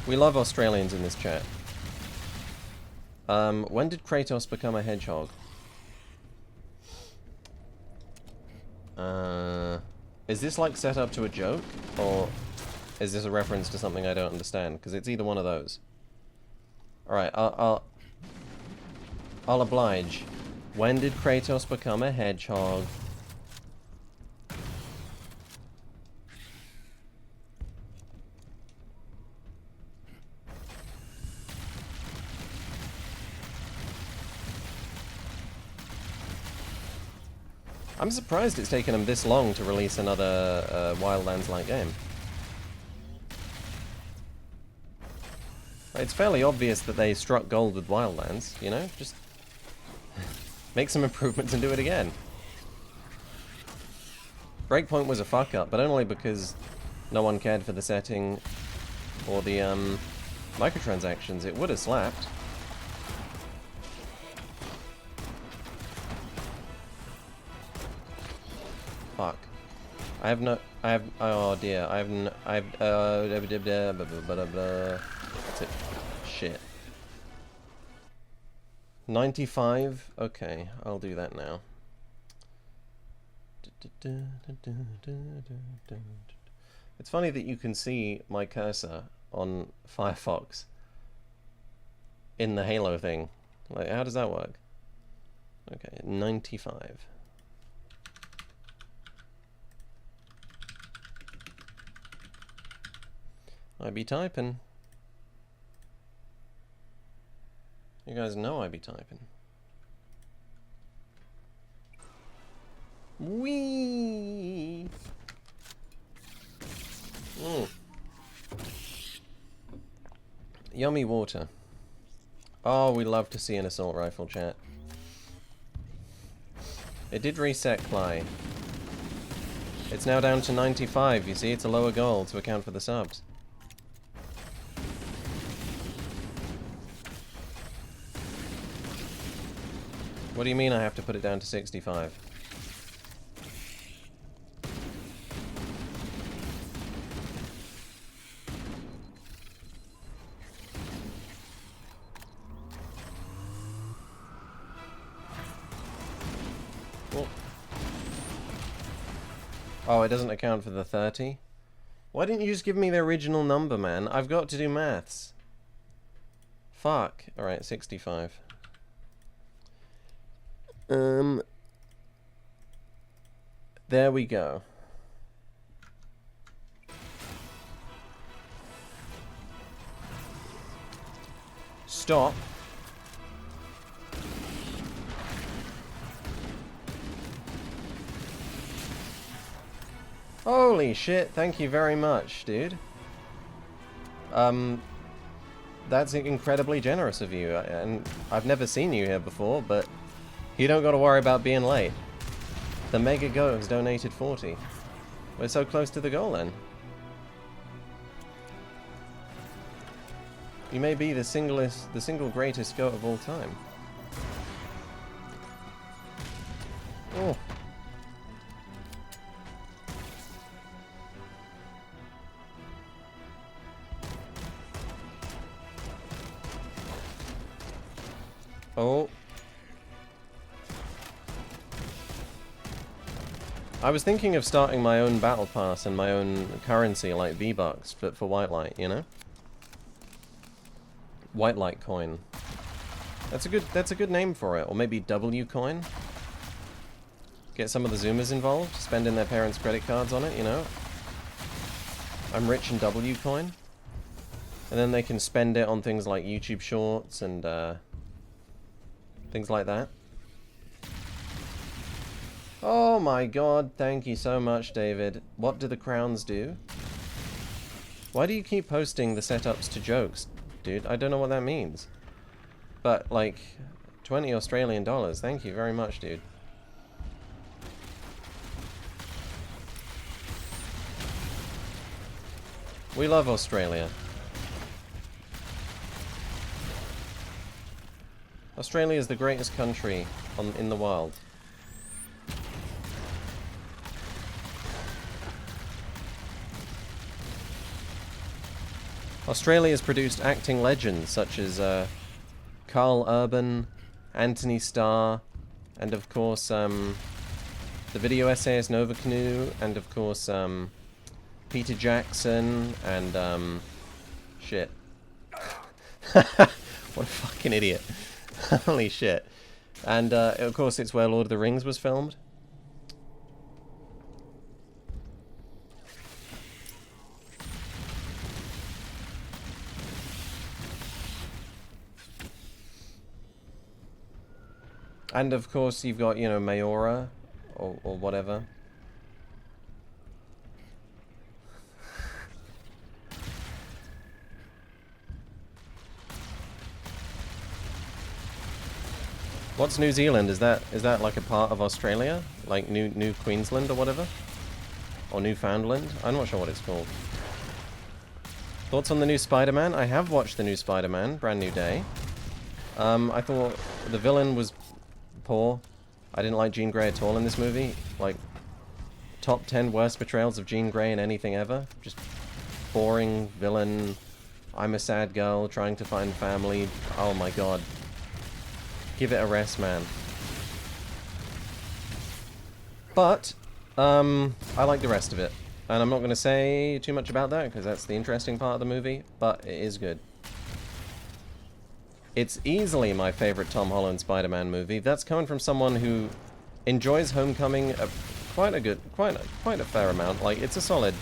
We love Australians in this chat. When did Kratos become a hedgehog? Is this like set up to a joke, or is this a reference to something I don't understand? Because it's either one of those. Alright, I'll oblige. When did Kratos become a hedgehog? I'm surprised it's taken them this long to release another Wildlands-like game. It's fairly obvious that they struck gold with Wildlands, you know? Just make some improvements and do it again. Breakpoint was a fuck-up, but only because no one cared for the setting or the microtransactions. It would have slapped. Fuck. Oh dear, that's it. Shit. 95? Okay, I'll do that now. It's funny that you can see my cursor on Firefox in the Halo thing. Like, how does that work? Okay, 95. I be typing. You guys know I be typing. Whee! Yummy water. Oh, we love to see an assault rifle, chat. It did reset Cly. It's now down to 95, you see, it's a lower goal to account for the subs. What do you mean I have to put it down to 65? Oh, it doesn't account for the 30? Why didn't you just give me the original number, man? I've got to do maths. Fuck. Alright, 65. There we go. Stop. Holy shit, thank you very much, dude. That's incredibly generous of you, and I've never seen you here before, but you don't gotta worry about being late. The Mega Go has donated 40. We're so close to the goal then. You may be the single greatest goat of all time. Oh. Oh. I was thinking of starting my own battle pass and my own currency like V-Bucks, but for White Light, you know? White Light coin. That's a good name for it. Or maybe W coin. Get some of the Zoomers involved, spending their parents' credit cards on it, you know? I'm rich in W coin. And then they can spend it on things like YouTube Shorts and things like that. Oh my god, thank you so much, David. What do the crowns do? Why do you keep posting the setups to jokes, dude? I don't know what that means. But, like, 20 Australian dollars. Thank you very much, dude. We love Australia. Australia is the greatest country in the world. Australia has produced acting legends such as Carl Urban, Anthony Starr, and of course the video essayist Nova Canoe, and of course Peter Jackson, and shit. What a fucking idiot. Holy shit. And of course it's where Lord of the Rings was filmed. And of course you've got, you know, Mayora or whatever. What's New Zealand? Is that like a part of Australia? Like New Queensland or whatever? Or Newfoundland? I'm not sure what it's called. Thoughts on the new Spider-Man? I have watched the new Spider-Man, Brand New Day. I thought the villain was poor. I didn't like Jean Grey at all in this movie. Like, top 10 worst portrayals of Jean Grey in anything ever. Just boring villain. I'm a sad girl trying to find family. Oh my god. Give it a rest, man. But, I like the rest of it. And I'm not going to say too much about that, because that's the interesting part of the movie, but it is good. It's easily my favorite Tom Holland Spider-Man movie. That's coming from someone who enjoys Homecoming quite a fair amount. Like, it's a solid,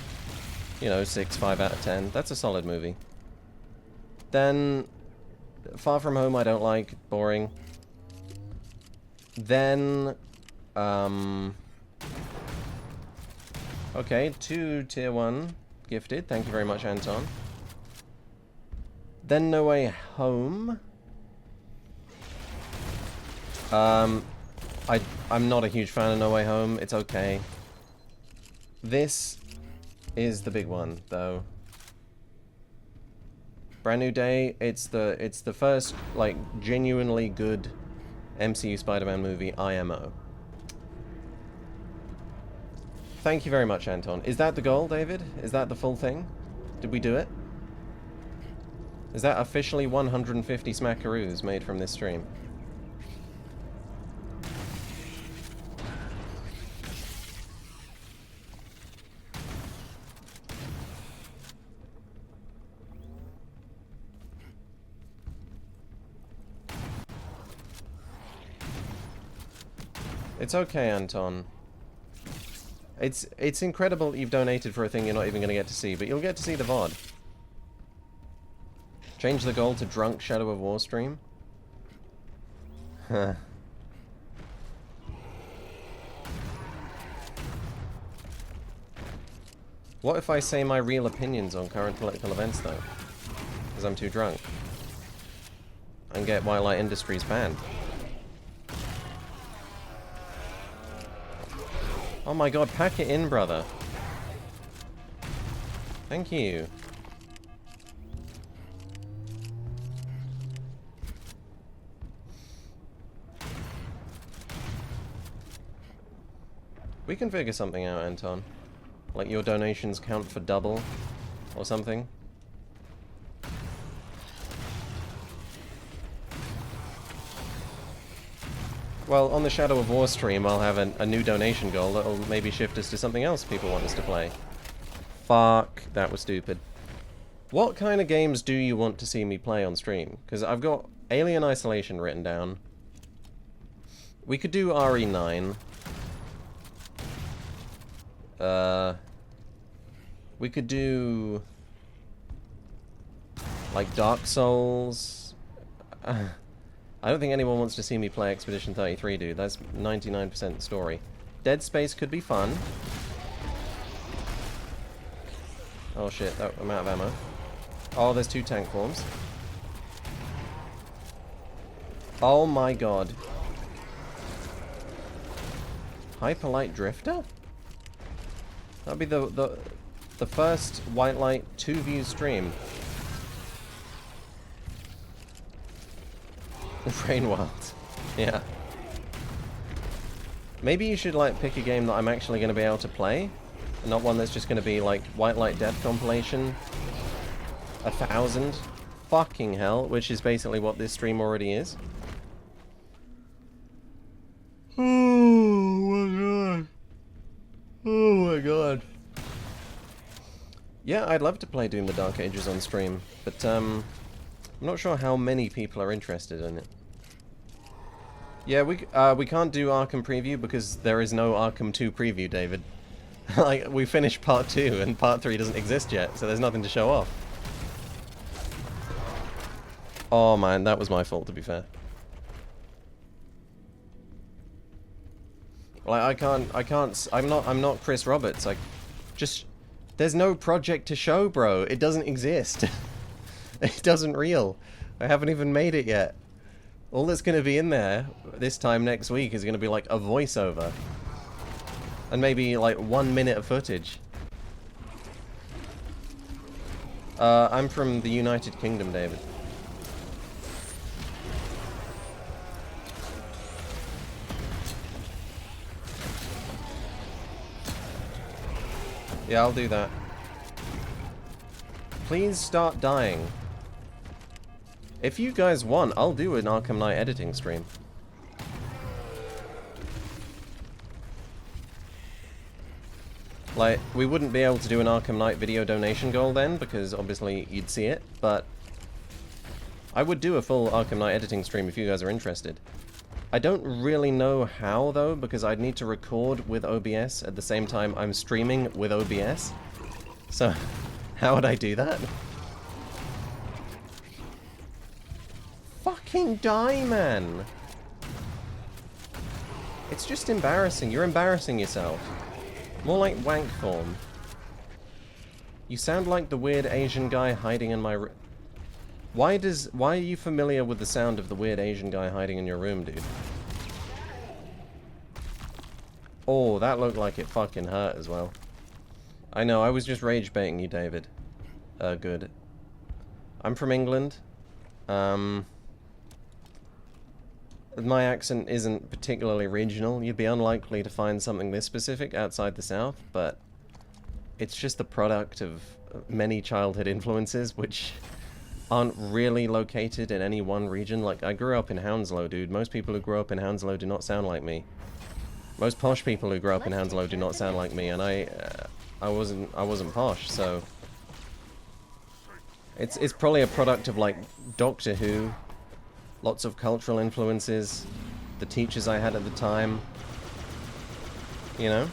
you know, 6, 5 out of 10. That's a solid movie. Then, Far From Home I don't like. Boring. Then, okay, 2 tier 1 gifted. Thank you very much, Anton. Then No Way Home. I'm not a huge fan of No Way Home. It's okay. This is the big one, though. Brand New Day. It's the first, like, genuinely good MCU Spider-Man movie IMO. Thank you very much, Anton. Is that the goal, David? Is that the full thing? Did we do it? Is that officially 150 smackaroos made from this stream? It's okay, Anton. It's incredible you've donated for a thing you're not even going to get to see, but you'll get to see the VOD. Change the goal to drunk Shadow of War stream? Huh. What if I say my real opinions on current political events, though? Because I'm too drunk. And get Wildlight Industries banned. Oh my god, pack it in, brother. Thank you. We can figure something out, Anton. Like your donations count for double or something. Well, on the Shadow of War stream, I'll have a new donation goal that'll maybe shift us to something else people want us to play. Fuck, that was stupid. What kind of games do you want to see me play on stream? Because I've got Alien Isolation written down. We could do RE9. We could do like Dark Souls. I don't think anyone wants to see me play Expedition 33, dude. That's 99% story. Dead Space could be fun. Oh shit, I'm out of ammo. Oh, there's 2 tank forms. Oh my god. Hyperlight Drifter? That'd be the first White Light 2-view stream. Brain Wild. Yeah. Maybe you should, like, pick a game that I'm actually going to be able to play. And not one that's just going to be, like, White Light Death compilation. 1,000. Fucking hell. Which is basically what this stream already is. Oh my god. Oh my god. Yeah, I'd love to play Doom the Dark Ages on stream. But, I'm not sure how many people are interested in it. Yeah, we can't do Arkham preview because there is no Arkham 2 preview, David. Like, we finished part 2 and part 3 doesn't exist yet, so there's nothing to show off. Oh man, that was my fault, to be fair. Like, I'm not Chris Roberts. There's no project to show, bro. It doesn't exist. It doesn't reel. I haven't even made it yet. All that's going to be in there this time next week is going to be like a voiceover. And maybe like 1 minute of footage. I'm from the United Kingdom, David. Yeah, I'll do that. Please start dying. If you guys want, I'll do an Arkham Knight editing stream. Like, we wouldn't be able to do an Arkham Knight video donation goal then, because obviously you'd see it, but I would do a full Arkham Knight editing stream if you guys are interested. I don't really know how, though, because I'd need to record with OBS at the same time I'm streaming with OBS. So, how would I do that? Fucking die, man! It's just embarrassing. You're embarrassing yourself. More like wank form. You sound like the weird Asian guy hiding in my room. Why are you familiar with the sound of the weird Asian guy hiding in your room, dude? Oh, that looked like it fucking hurt as well. I know, I was just rage baiting you, David. Good. I'm from England. My accent isn't particularly regional. You'd be unlikely to find something this specific outside the South, but it's just the product of many childhood influences, which aren't really located in any one region. Like, I grew up in Hounslow, dude. Most people who grow up in Hounslow do not sound like me. Most posh people who grow up in Hounslow do not sound like me, and I wasn't posh, so it's probably a product of like Doctor Who, lots of cultural influences, the teachers I had at the time, you know?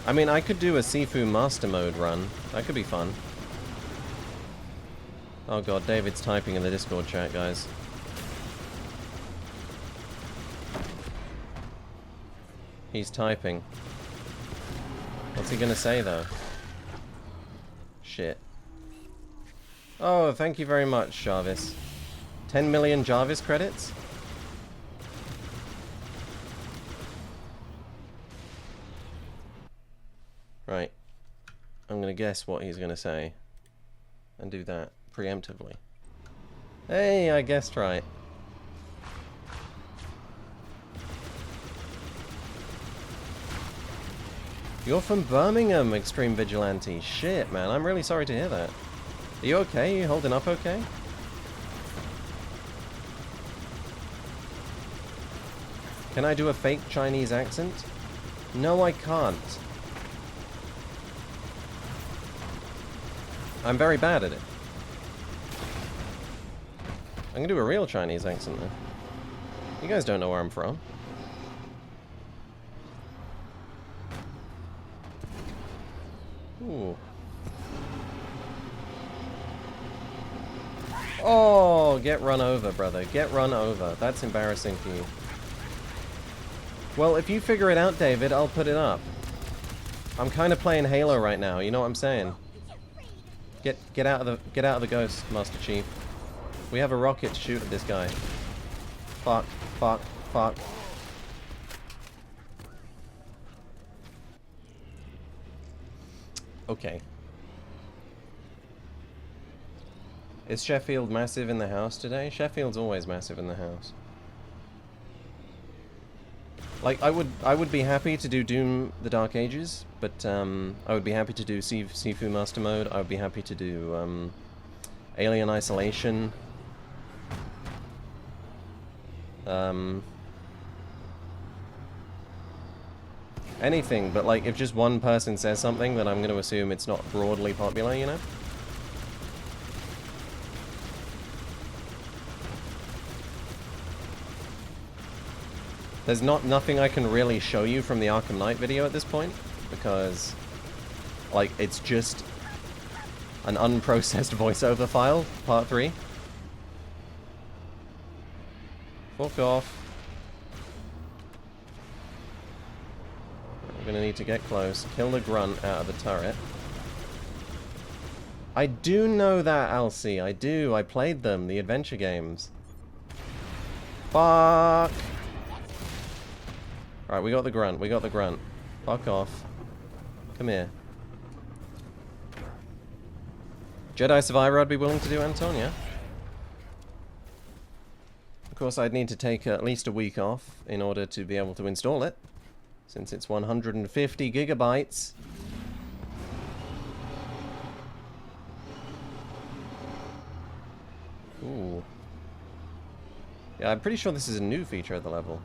I mean, I could do a Sifu Master Mode run. That could be fun. Oh god, David's typing in the Discord chat, guys. He's typing. What's he gonna say, though? Shit. Oh, thank you very much, Jarvis. 10 million Jarvis credits? Right. I'm gonna guess what he's gonna say. And do that preemptively. Hey, I guessed right. You're from Birmingham, Extreme Vigilante. Shit, man. I'm really sorry to hear that. Are you okay? Are you holding up okay? Can I do a fake Chinese accent? No, I can't. I'm very bad at it. I'm gonna do a real Chinese accent, though. You guys don't know where I'm from. Ooh. Oh, get run over, brother. Get run over. That's embarrassing for you. Well, if you figure it out, David, I'll put it up. I'm kind of playing Halo right now, you know what I'm saying? Get out of the ghost, Master Chief. We have a rocket to shoot at this guy. Fuck, fuck, fuck. Okay. Is Sheffield massive in the house today? Sheffield's always massive in the house. Like, I would be happy to do Doom the Dark Ages, but I would be happy to do Sifu Master Mode. I would be happy to do Alien Isolation. Anything, but like, if just one person says something, then I'm going to assume it's not broadly popular, you know? There's nothing I can really show you from the Arkham Knight video at this point, because, like, it's just An unprocessed voiceover file, part 3. Fuck off. We're gonna need to get close. Kill the grunt out of the turret. I do know that, Alcy. I do. I played them, the adventure games. Fuck! Alright, we got the grunt. We got the grunt. Fuck off. Come here. Jedi Survivor I'd be willing to do, Anton, yeah? Of course, I'd need to take at least a week off in order to be able to install it, since it's 150 gigabytes. Ooh. Yeah, I'm pretty sure this is a new feature of the level.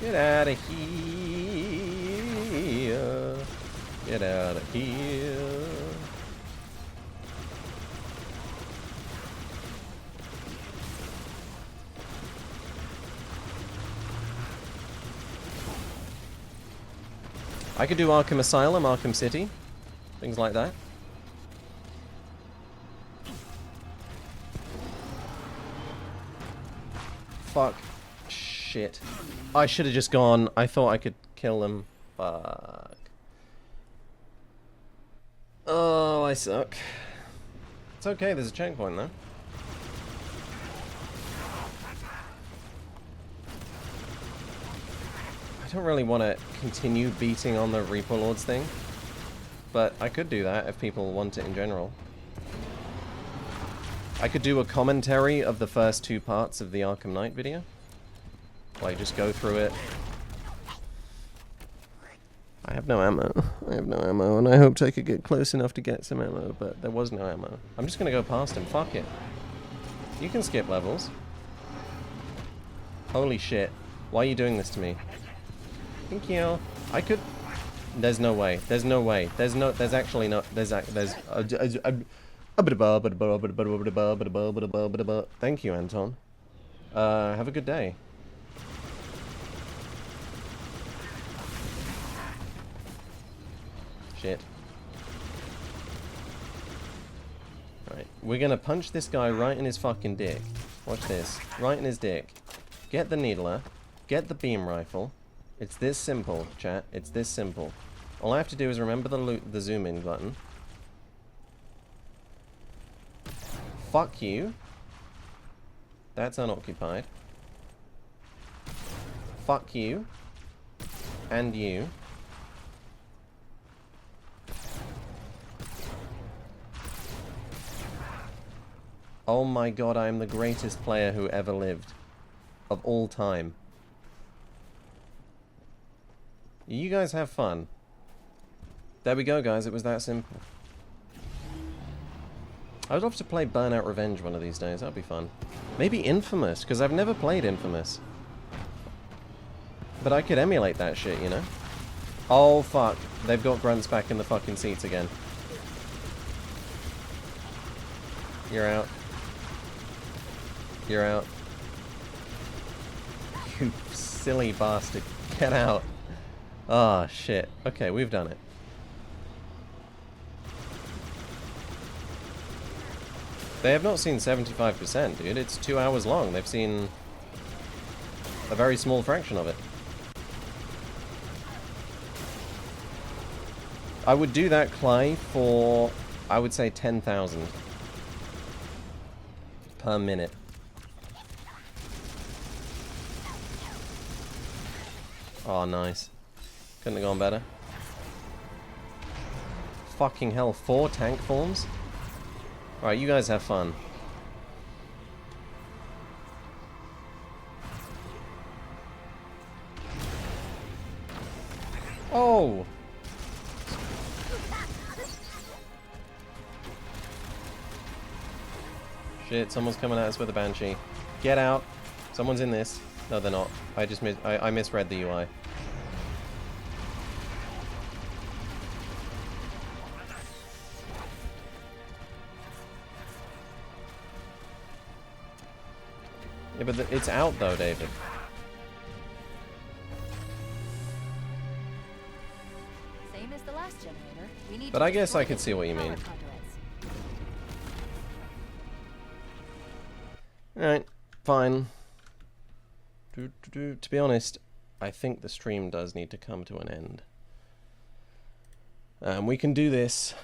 Get out of here. Get out of here. I could do Arkham Asylum, Arkham City, things like that. Fuck. Shit. I should have just gone. I thought I could kill them. Fuck. Oh, I suck. It's okay, there's a checkpoint though. I don't really want to continue beating on the Reaper Lords thing, but I could do that if people want it in general. I could do a commentary of the first 2 parts of the Arkham Knight video. Like, just go through it. I have no ammo. I have no ammo, and I hoped I could get close enough to get some ammo, but there was no ammo. I'm just gonna go past him. Fuck it. You can skip levels. Holy shit. Why are you doing this to me? Thank you. I could... There's no way. There's no way. There's actually no... Thank you, Anton. Have a good day. Shit. Right, we're gonna punch this guy right in his fucking dick. Watch this. Right in his dick. Get the needler. Get the beam rifle. It's this simple, chat. It's this simple. All I have to do is remember the zoom in button. Fuck you. That's unoccupied. Fuck you. And you. Oh my god, I am the greatest player who ever lived. Of all time. You guys have fun. There we go, guys. It was that simple. I would love to play Burnout Revenge one of these days. That'd be fun. Maybe Infamous, because I've never played Infamous. But I could emulate that shit, you know? Oh, fuck. They've got grunts back in the fucking seats again. You're out. You're out. You silly bastard. Get out. Ah, shit. Okay, we've done it. They have not seen 75%, dude. It's 2 hours long. They've seen a very small fraction of it. I would do that, Clay, for, I would say, 10,000 per minute. Oh, nice. Couldn't have gone better. Fucking hell, 4 tank forms? Alright, you guys have fun. Oh! Shit, someone's coming at us with a Banshee. Get out! Someone's in this. No, they're not. I misread the UI. Yeah, but it's out though, David. Same as the last generator. We need But to I guess destroy I could the see what you power mean. conduits. Alright, fine. To be honest, I think the stream does need to come to an end. We can do this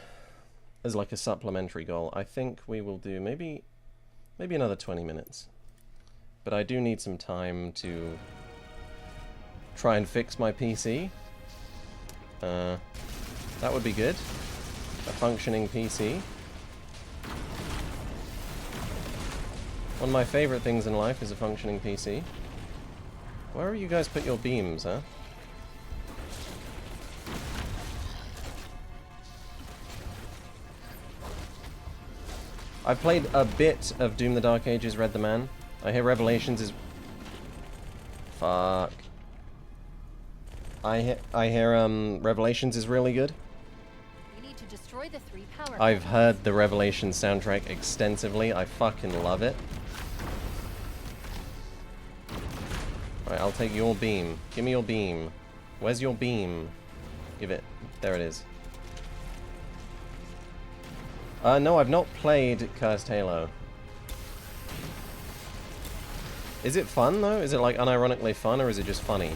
as like a supplementary goal. I think we will do maybe another 20 minutes. But I do need some time to try and fix my PC. That would be good. A functioning PC. One of my favorite things in life is a functioning PC. Where you guys put your beams, huh? I've played a bit of Doom the Dark Ages, Read the Man. I hear Revelations is... Fuck. I hear Revelations is really good. We need to destroy the 3 power I've conduits. heard the Revelations soundtrack extensively. I fucking love it. Alright, I'll take your beam. Give me your beam. Where's your beam? Give it. There it is. No, I've not played Cursed Halo. Is it fun, though? Is it, like, unironically fun, or is it just funny?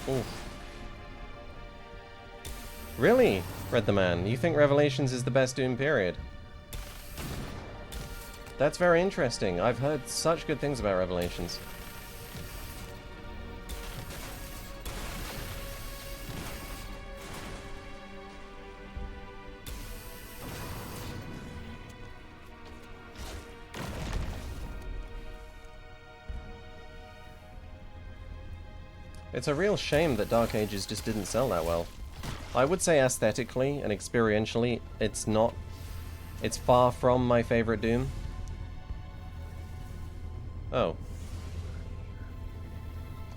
Oof. Really? Read the Man. You think Revelations is the best Doom period? That's very interesting. I've heard such good things about Revelations. It's a real shame that Dark Ages just didn't sell that well. I would say aesthetically and experientially, it's not... It's far from my favorite Doom. Oh.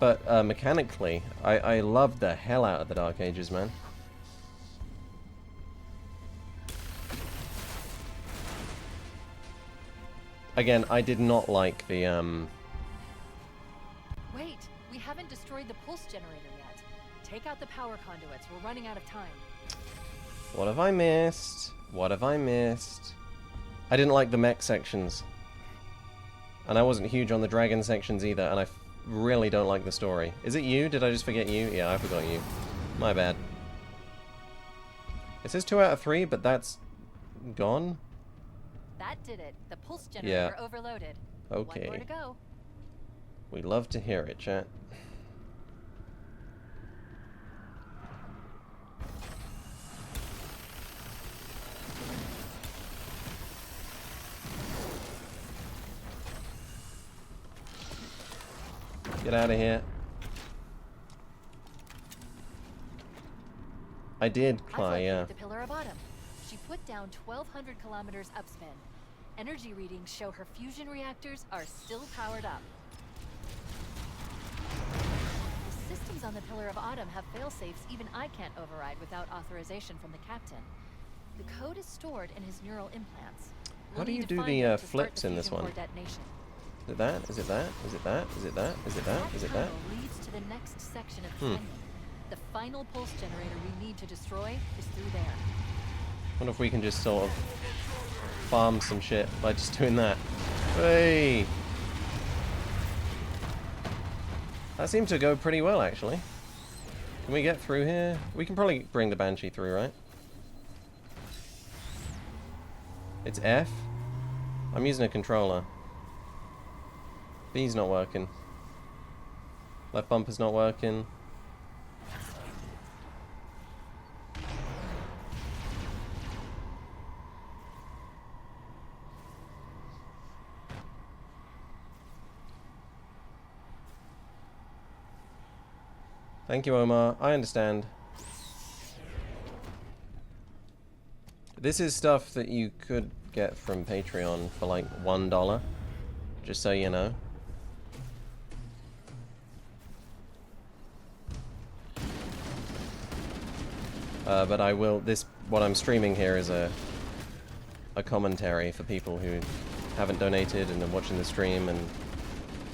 But mechanically, I loved the hell out of the Dark Ages, man. Again, I did not like the Wait, we haven't destroyed the pulse generator yet. Take out the power conduits. We're running out of time. What have I missed? What have I missed? I didn't like the mech sections. And I wasn't huge on the dragon sections either, and I really don't like the story. Is it you? Did I just forget you? Yeah, I forgot you. My bad. It says 2 out of 3, but that's gone? That did it. The pulse generator Yeah. overloaded. Okay. One more to go. We love to hear it, chat. Get out of here. I did I've climb, located yeah. the Pillar of Autumn. She put down 1,200 kilometers upspin. Energy readings show her fusion reactors are still powered up. The systems on the Pillar of Autumn have fail-safes even I can't override without authorization from the captain. The code is stored in his neural implants. How do We'll you need to do find the, them to start flips the in this fusion one? core detonation. Is it that? Is it that? Is it that? Is it that? Is it that? Is it that? tunnel leads to the next section of canyon. The final pulse generator we need to destroy is through there. Wonder if we can just sort of farm some shit by just doing that. Hey! That seemed to go pretty well, actually. Can we get through here? We can probably bring the Banshee through, right? It's F? I'm using a controller. B's not working. Left bumper's not working. Thank you, Omar. I understand. This is stuff that you could get from Patreon for like $1, just so you know. But I will, this what I'm streaming here is a commentary for people who haven't donated and are watching the stream, and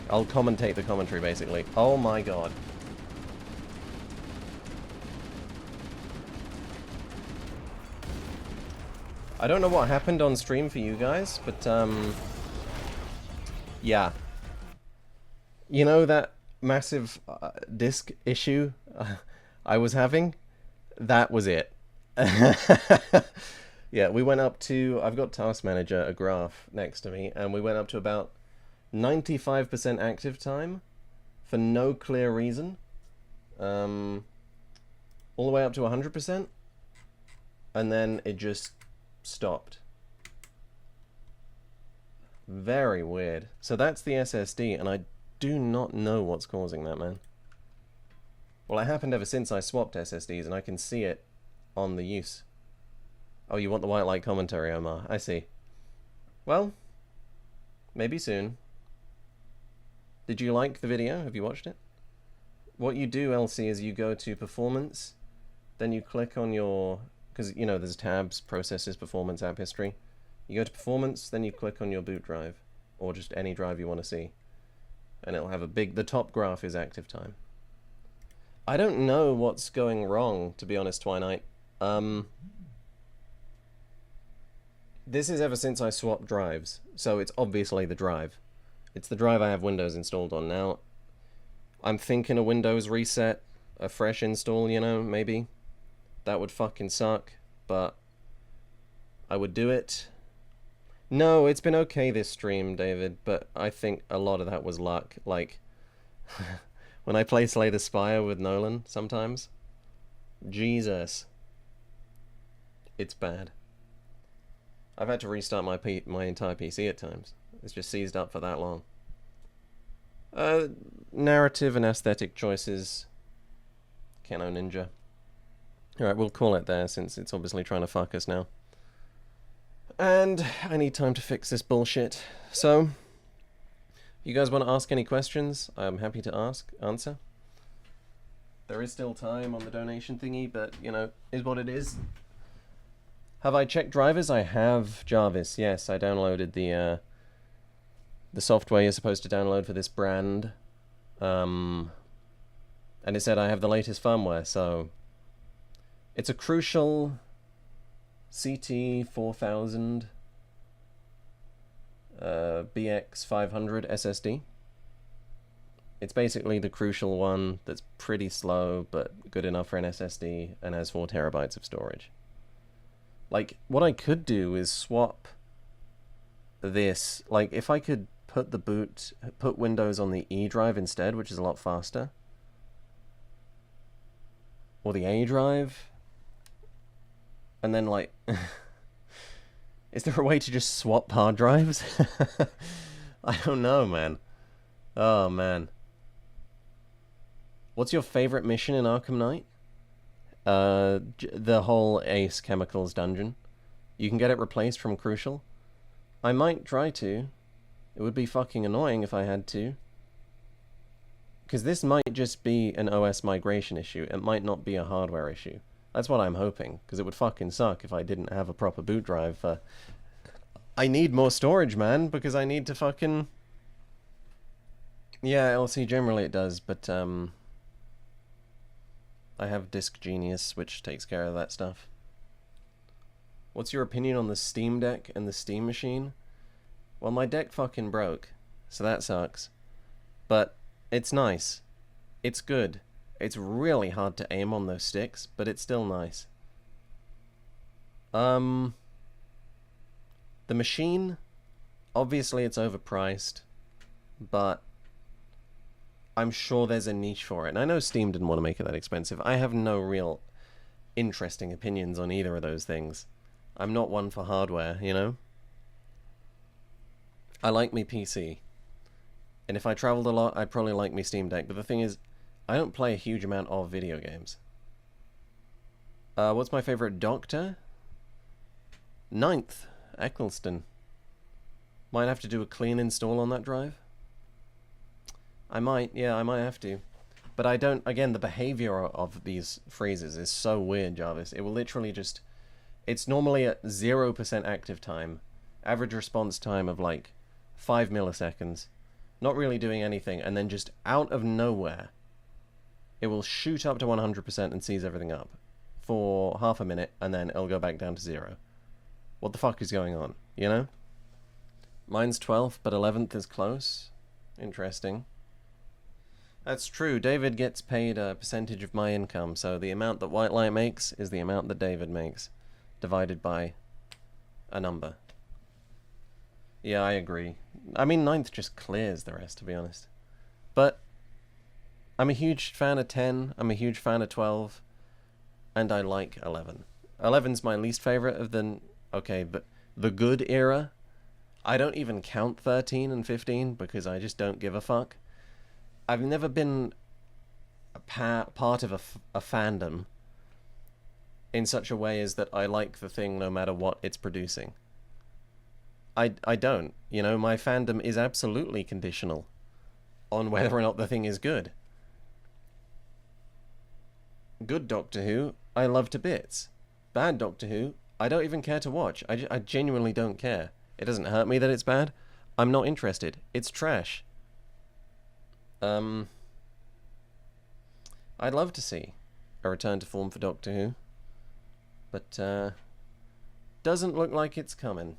I'll commentate the commentary basically. Oh my god. I don't know what happened on stream for you guys, but yeah. You know that massive disk issue I was having? That was it. Yeah, we went up to, I've got Task Manager, a graph next to me, and we went up to about 95% active time for no clear reason. All the way up to 100%, and then it just stopped. Very weird. So that's the SSD, and I do not know what's causing that, man. Well, it happened ever since I swapped SSDs, and I can see it on the use. Oh, you want the white light commentary, Omar? I see. Well, maybe soon. Did you like the video? Have you watched it? What you do, LC, is you go to Performance, then you click on your... because, you know, there's tabs, Processes, Performance, App History. You go to Performance, then you click on your boot drive, or just any drive you want to see. And it'll have a big... the top graph is active time. I don't know what's going wrong, to be honest, Twilight. This is ever since I swapped drives, so it's obviously the drive. It's the drive I have Windows installed on now. I'm thinking a Windows reset, a fresh install, you know, maybe. That would fucking suck, but I would do it. No, it's been okay this stream, David, but I think a lot of that was luck. Like, when I play Slay the Spire with Nolan sometimes, Jesus, it's bad. I've had to restart my entire PC at times. It's just seized up for that long. Narrative and aesthetic choices. Kano Ninja. Alright, we'll call it there since it's obviously trying to fuck us now. And I need time to fix this bullshit. So, if you guys want to ask any questions, I'm happy to answer. There is still time on the donation thingy, but, you know, is what it is. Have I checked drivers? I have, Jarvis. Yes, I downloaded the software you're supposed to download for this brand. And it said I have the latest firmware, so... It's a Crucial CT4000 BX500 SSD. It's basically the Crucial one that's pretty slow, but good enough for an SSD, and has 4 terabytes of storage. Like, what I could do is swap this. Like, if I could put Windows on the E drive instead, which is a lot faster. Or the A drive. And then, like... is there a way to just swap hard drives? I don't know, man. Oh, man. What's your favorite mission in Arkham Knight? The whole Ace Chemicals dungeon. You can get it replaced from Crucial. I might try to. It would be fucking annoying if I had to. Because this might just be an OS migration issue. It might not be a hardware issue. That's what I'm hoping. Because it would fucking suck if I didn't have a proper boot drive. I need more storage, man. Because I need to fucking... Yeah, LC generally it does, but I have Disk Genius, which takes care of that stuff. What's your opinion on the Steam Deck and the Steam Machine? Well, my deck fucking broke, so that sucks. But it's nice. It's good. It's really hard to aim on those sticks, but it's still nice. The machine, obviously it's overpriced, but I'm sure there's a niche for it. And I know Steam didn't want to make it that expensive. I have no real interesting opinions on either of those things. I'm not one for hardware, you know? I like me PC. And if I traveled a lot, I'd probably like me Steam Deck. But the thing is, I don't play a huge amount of video games. What's my favorite Doctor? 9th, Eccleston. Might have to do a clean install on that drive. I might, yeah, I might have to. But I don't, again, the behavior of these freezes is so weird, Jarvis. It will literally just It's normally at 0% active time. Average response time of like 5 milliseconds. Not really doing anything, and then just out of nowhere, it will shoot up to 100% and seize everything up for half a minute, and then it'll go back down to 0. What the fuck is going on, you know? Mine's 12th, but 11th is close. Interesting. That's true. David gets paid a percentage of my income, so the amount that White Light makes is the amount that David makes, divided by a number. Yeah, I agree. I mean, 9th just clears the rest, to be honest. But I'm a huge fan of 10, I'm a huge fan of 12, and I like 11. 11's my least favorite of the... Okay, but the good era. I don't even count 13 and 15 because I just don't give a fuck. I've never been a part of a fandom in such a way as that I like the thing no matter what it's producing. I don't. You know, my fandom is absolutely conditional on whether or not the thing is good. Good Doctor Who, I love to bits. Bad Doctor Who, I don't even care to watch. I genuinely don't care. It doesn't hurt me that it's bad. I'm not interested. It's trash. I'd love to see a return to form for Doctor Who, but doesn't look like it's coming.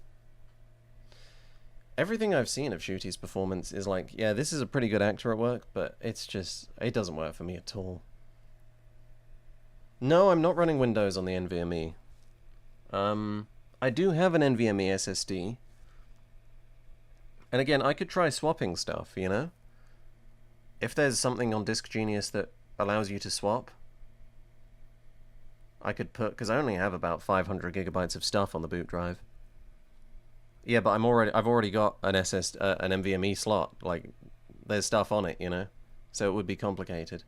Everything I've seen of Ncuti's performance is like, yeah, this is a pretty good actor at work, but it's just, it doesn't work for me at all. No, I'm not running Windows on the NVMe. I do have an NVMe SSD. And again, I could try swapping stuff, you know? If there's something on Disk Genius that allows you to swap, I could put, because I only have about 500 gigabytes of stuff on the boot drive. Yeah, but I've already got an NVMe slot. Like, there's stuff on it, you know? So it would be complicated.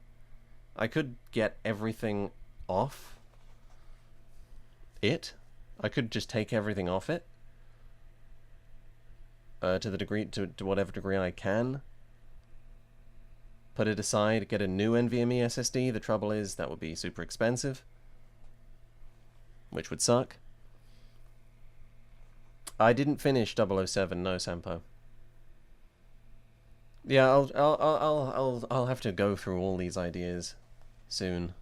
I could get everything off it. I could just take everything off it. To the degree, to whatever degree I can. Put it aside, get a new NVMe SSD. The trouble is, that would be super expensive. Which would suck. I didn't finish 007, no, Sampo. Yeah, I'll have to go through all these ideas soon.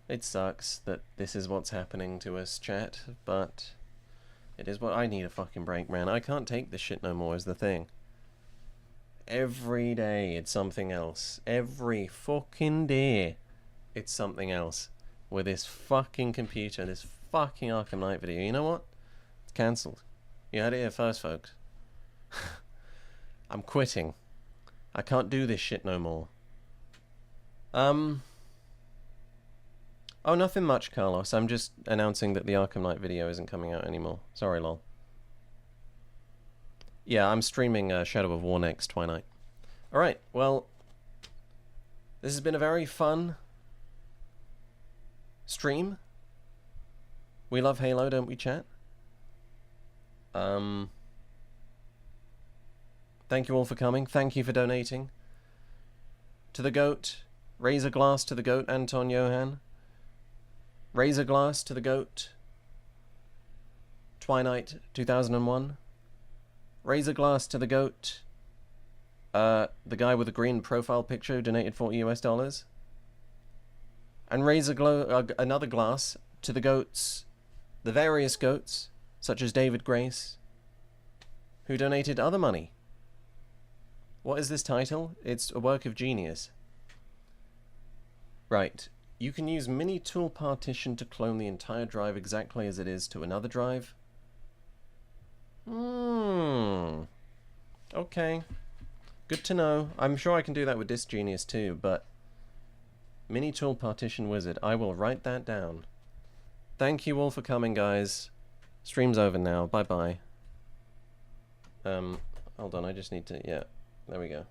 It sucks that this is what's happening to us, chat, but it is what I need. A fucking break, man. I can't take this shit no more, is the thing. Every day it's something else. Every fucking day it's something else. With this fucking computer, this fucking Arkham Knight video. You know what? It's cancelled. You heard it here first, folks. I'm quitting. I can't do this shit no more. Oh, nothing much, Carlos. I'm just announcing that the Arkham Knight video isn't coming out anymore. Sorry, lol. Yeah, I'm streaming Shadow of War next Twilight. Alright, well, this has been a very fun stream. We love Halo, don't we, chat? Thank you all for coming. Thank you for donating. To the GOAT. Raise a glass to the GOAT, Anton Johan. Raise a glass to the GOAT. Twilight 2001. Raise a glass to the GOAT. The guy with the green profile picture who donated $40 US. And raise another glass to the GOATs, the various GOATs, such as David Grace, who donated other money. What is this title? It's a work of genius. Right. You can use mini tool partition to clone the entire drive exactly as it is to another drive. Okay. Good to know. I'm sure I can do that with Disk Genius too, but mini tool partition wizard. I will write that down. Thank you all for coming, guys. Stream's over now. Bye-bye. Hold on, I just need to... Yeah, there we go.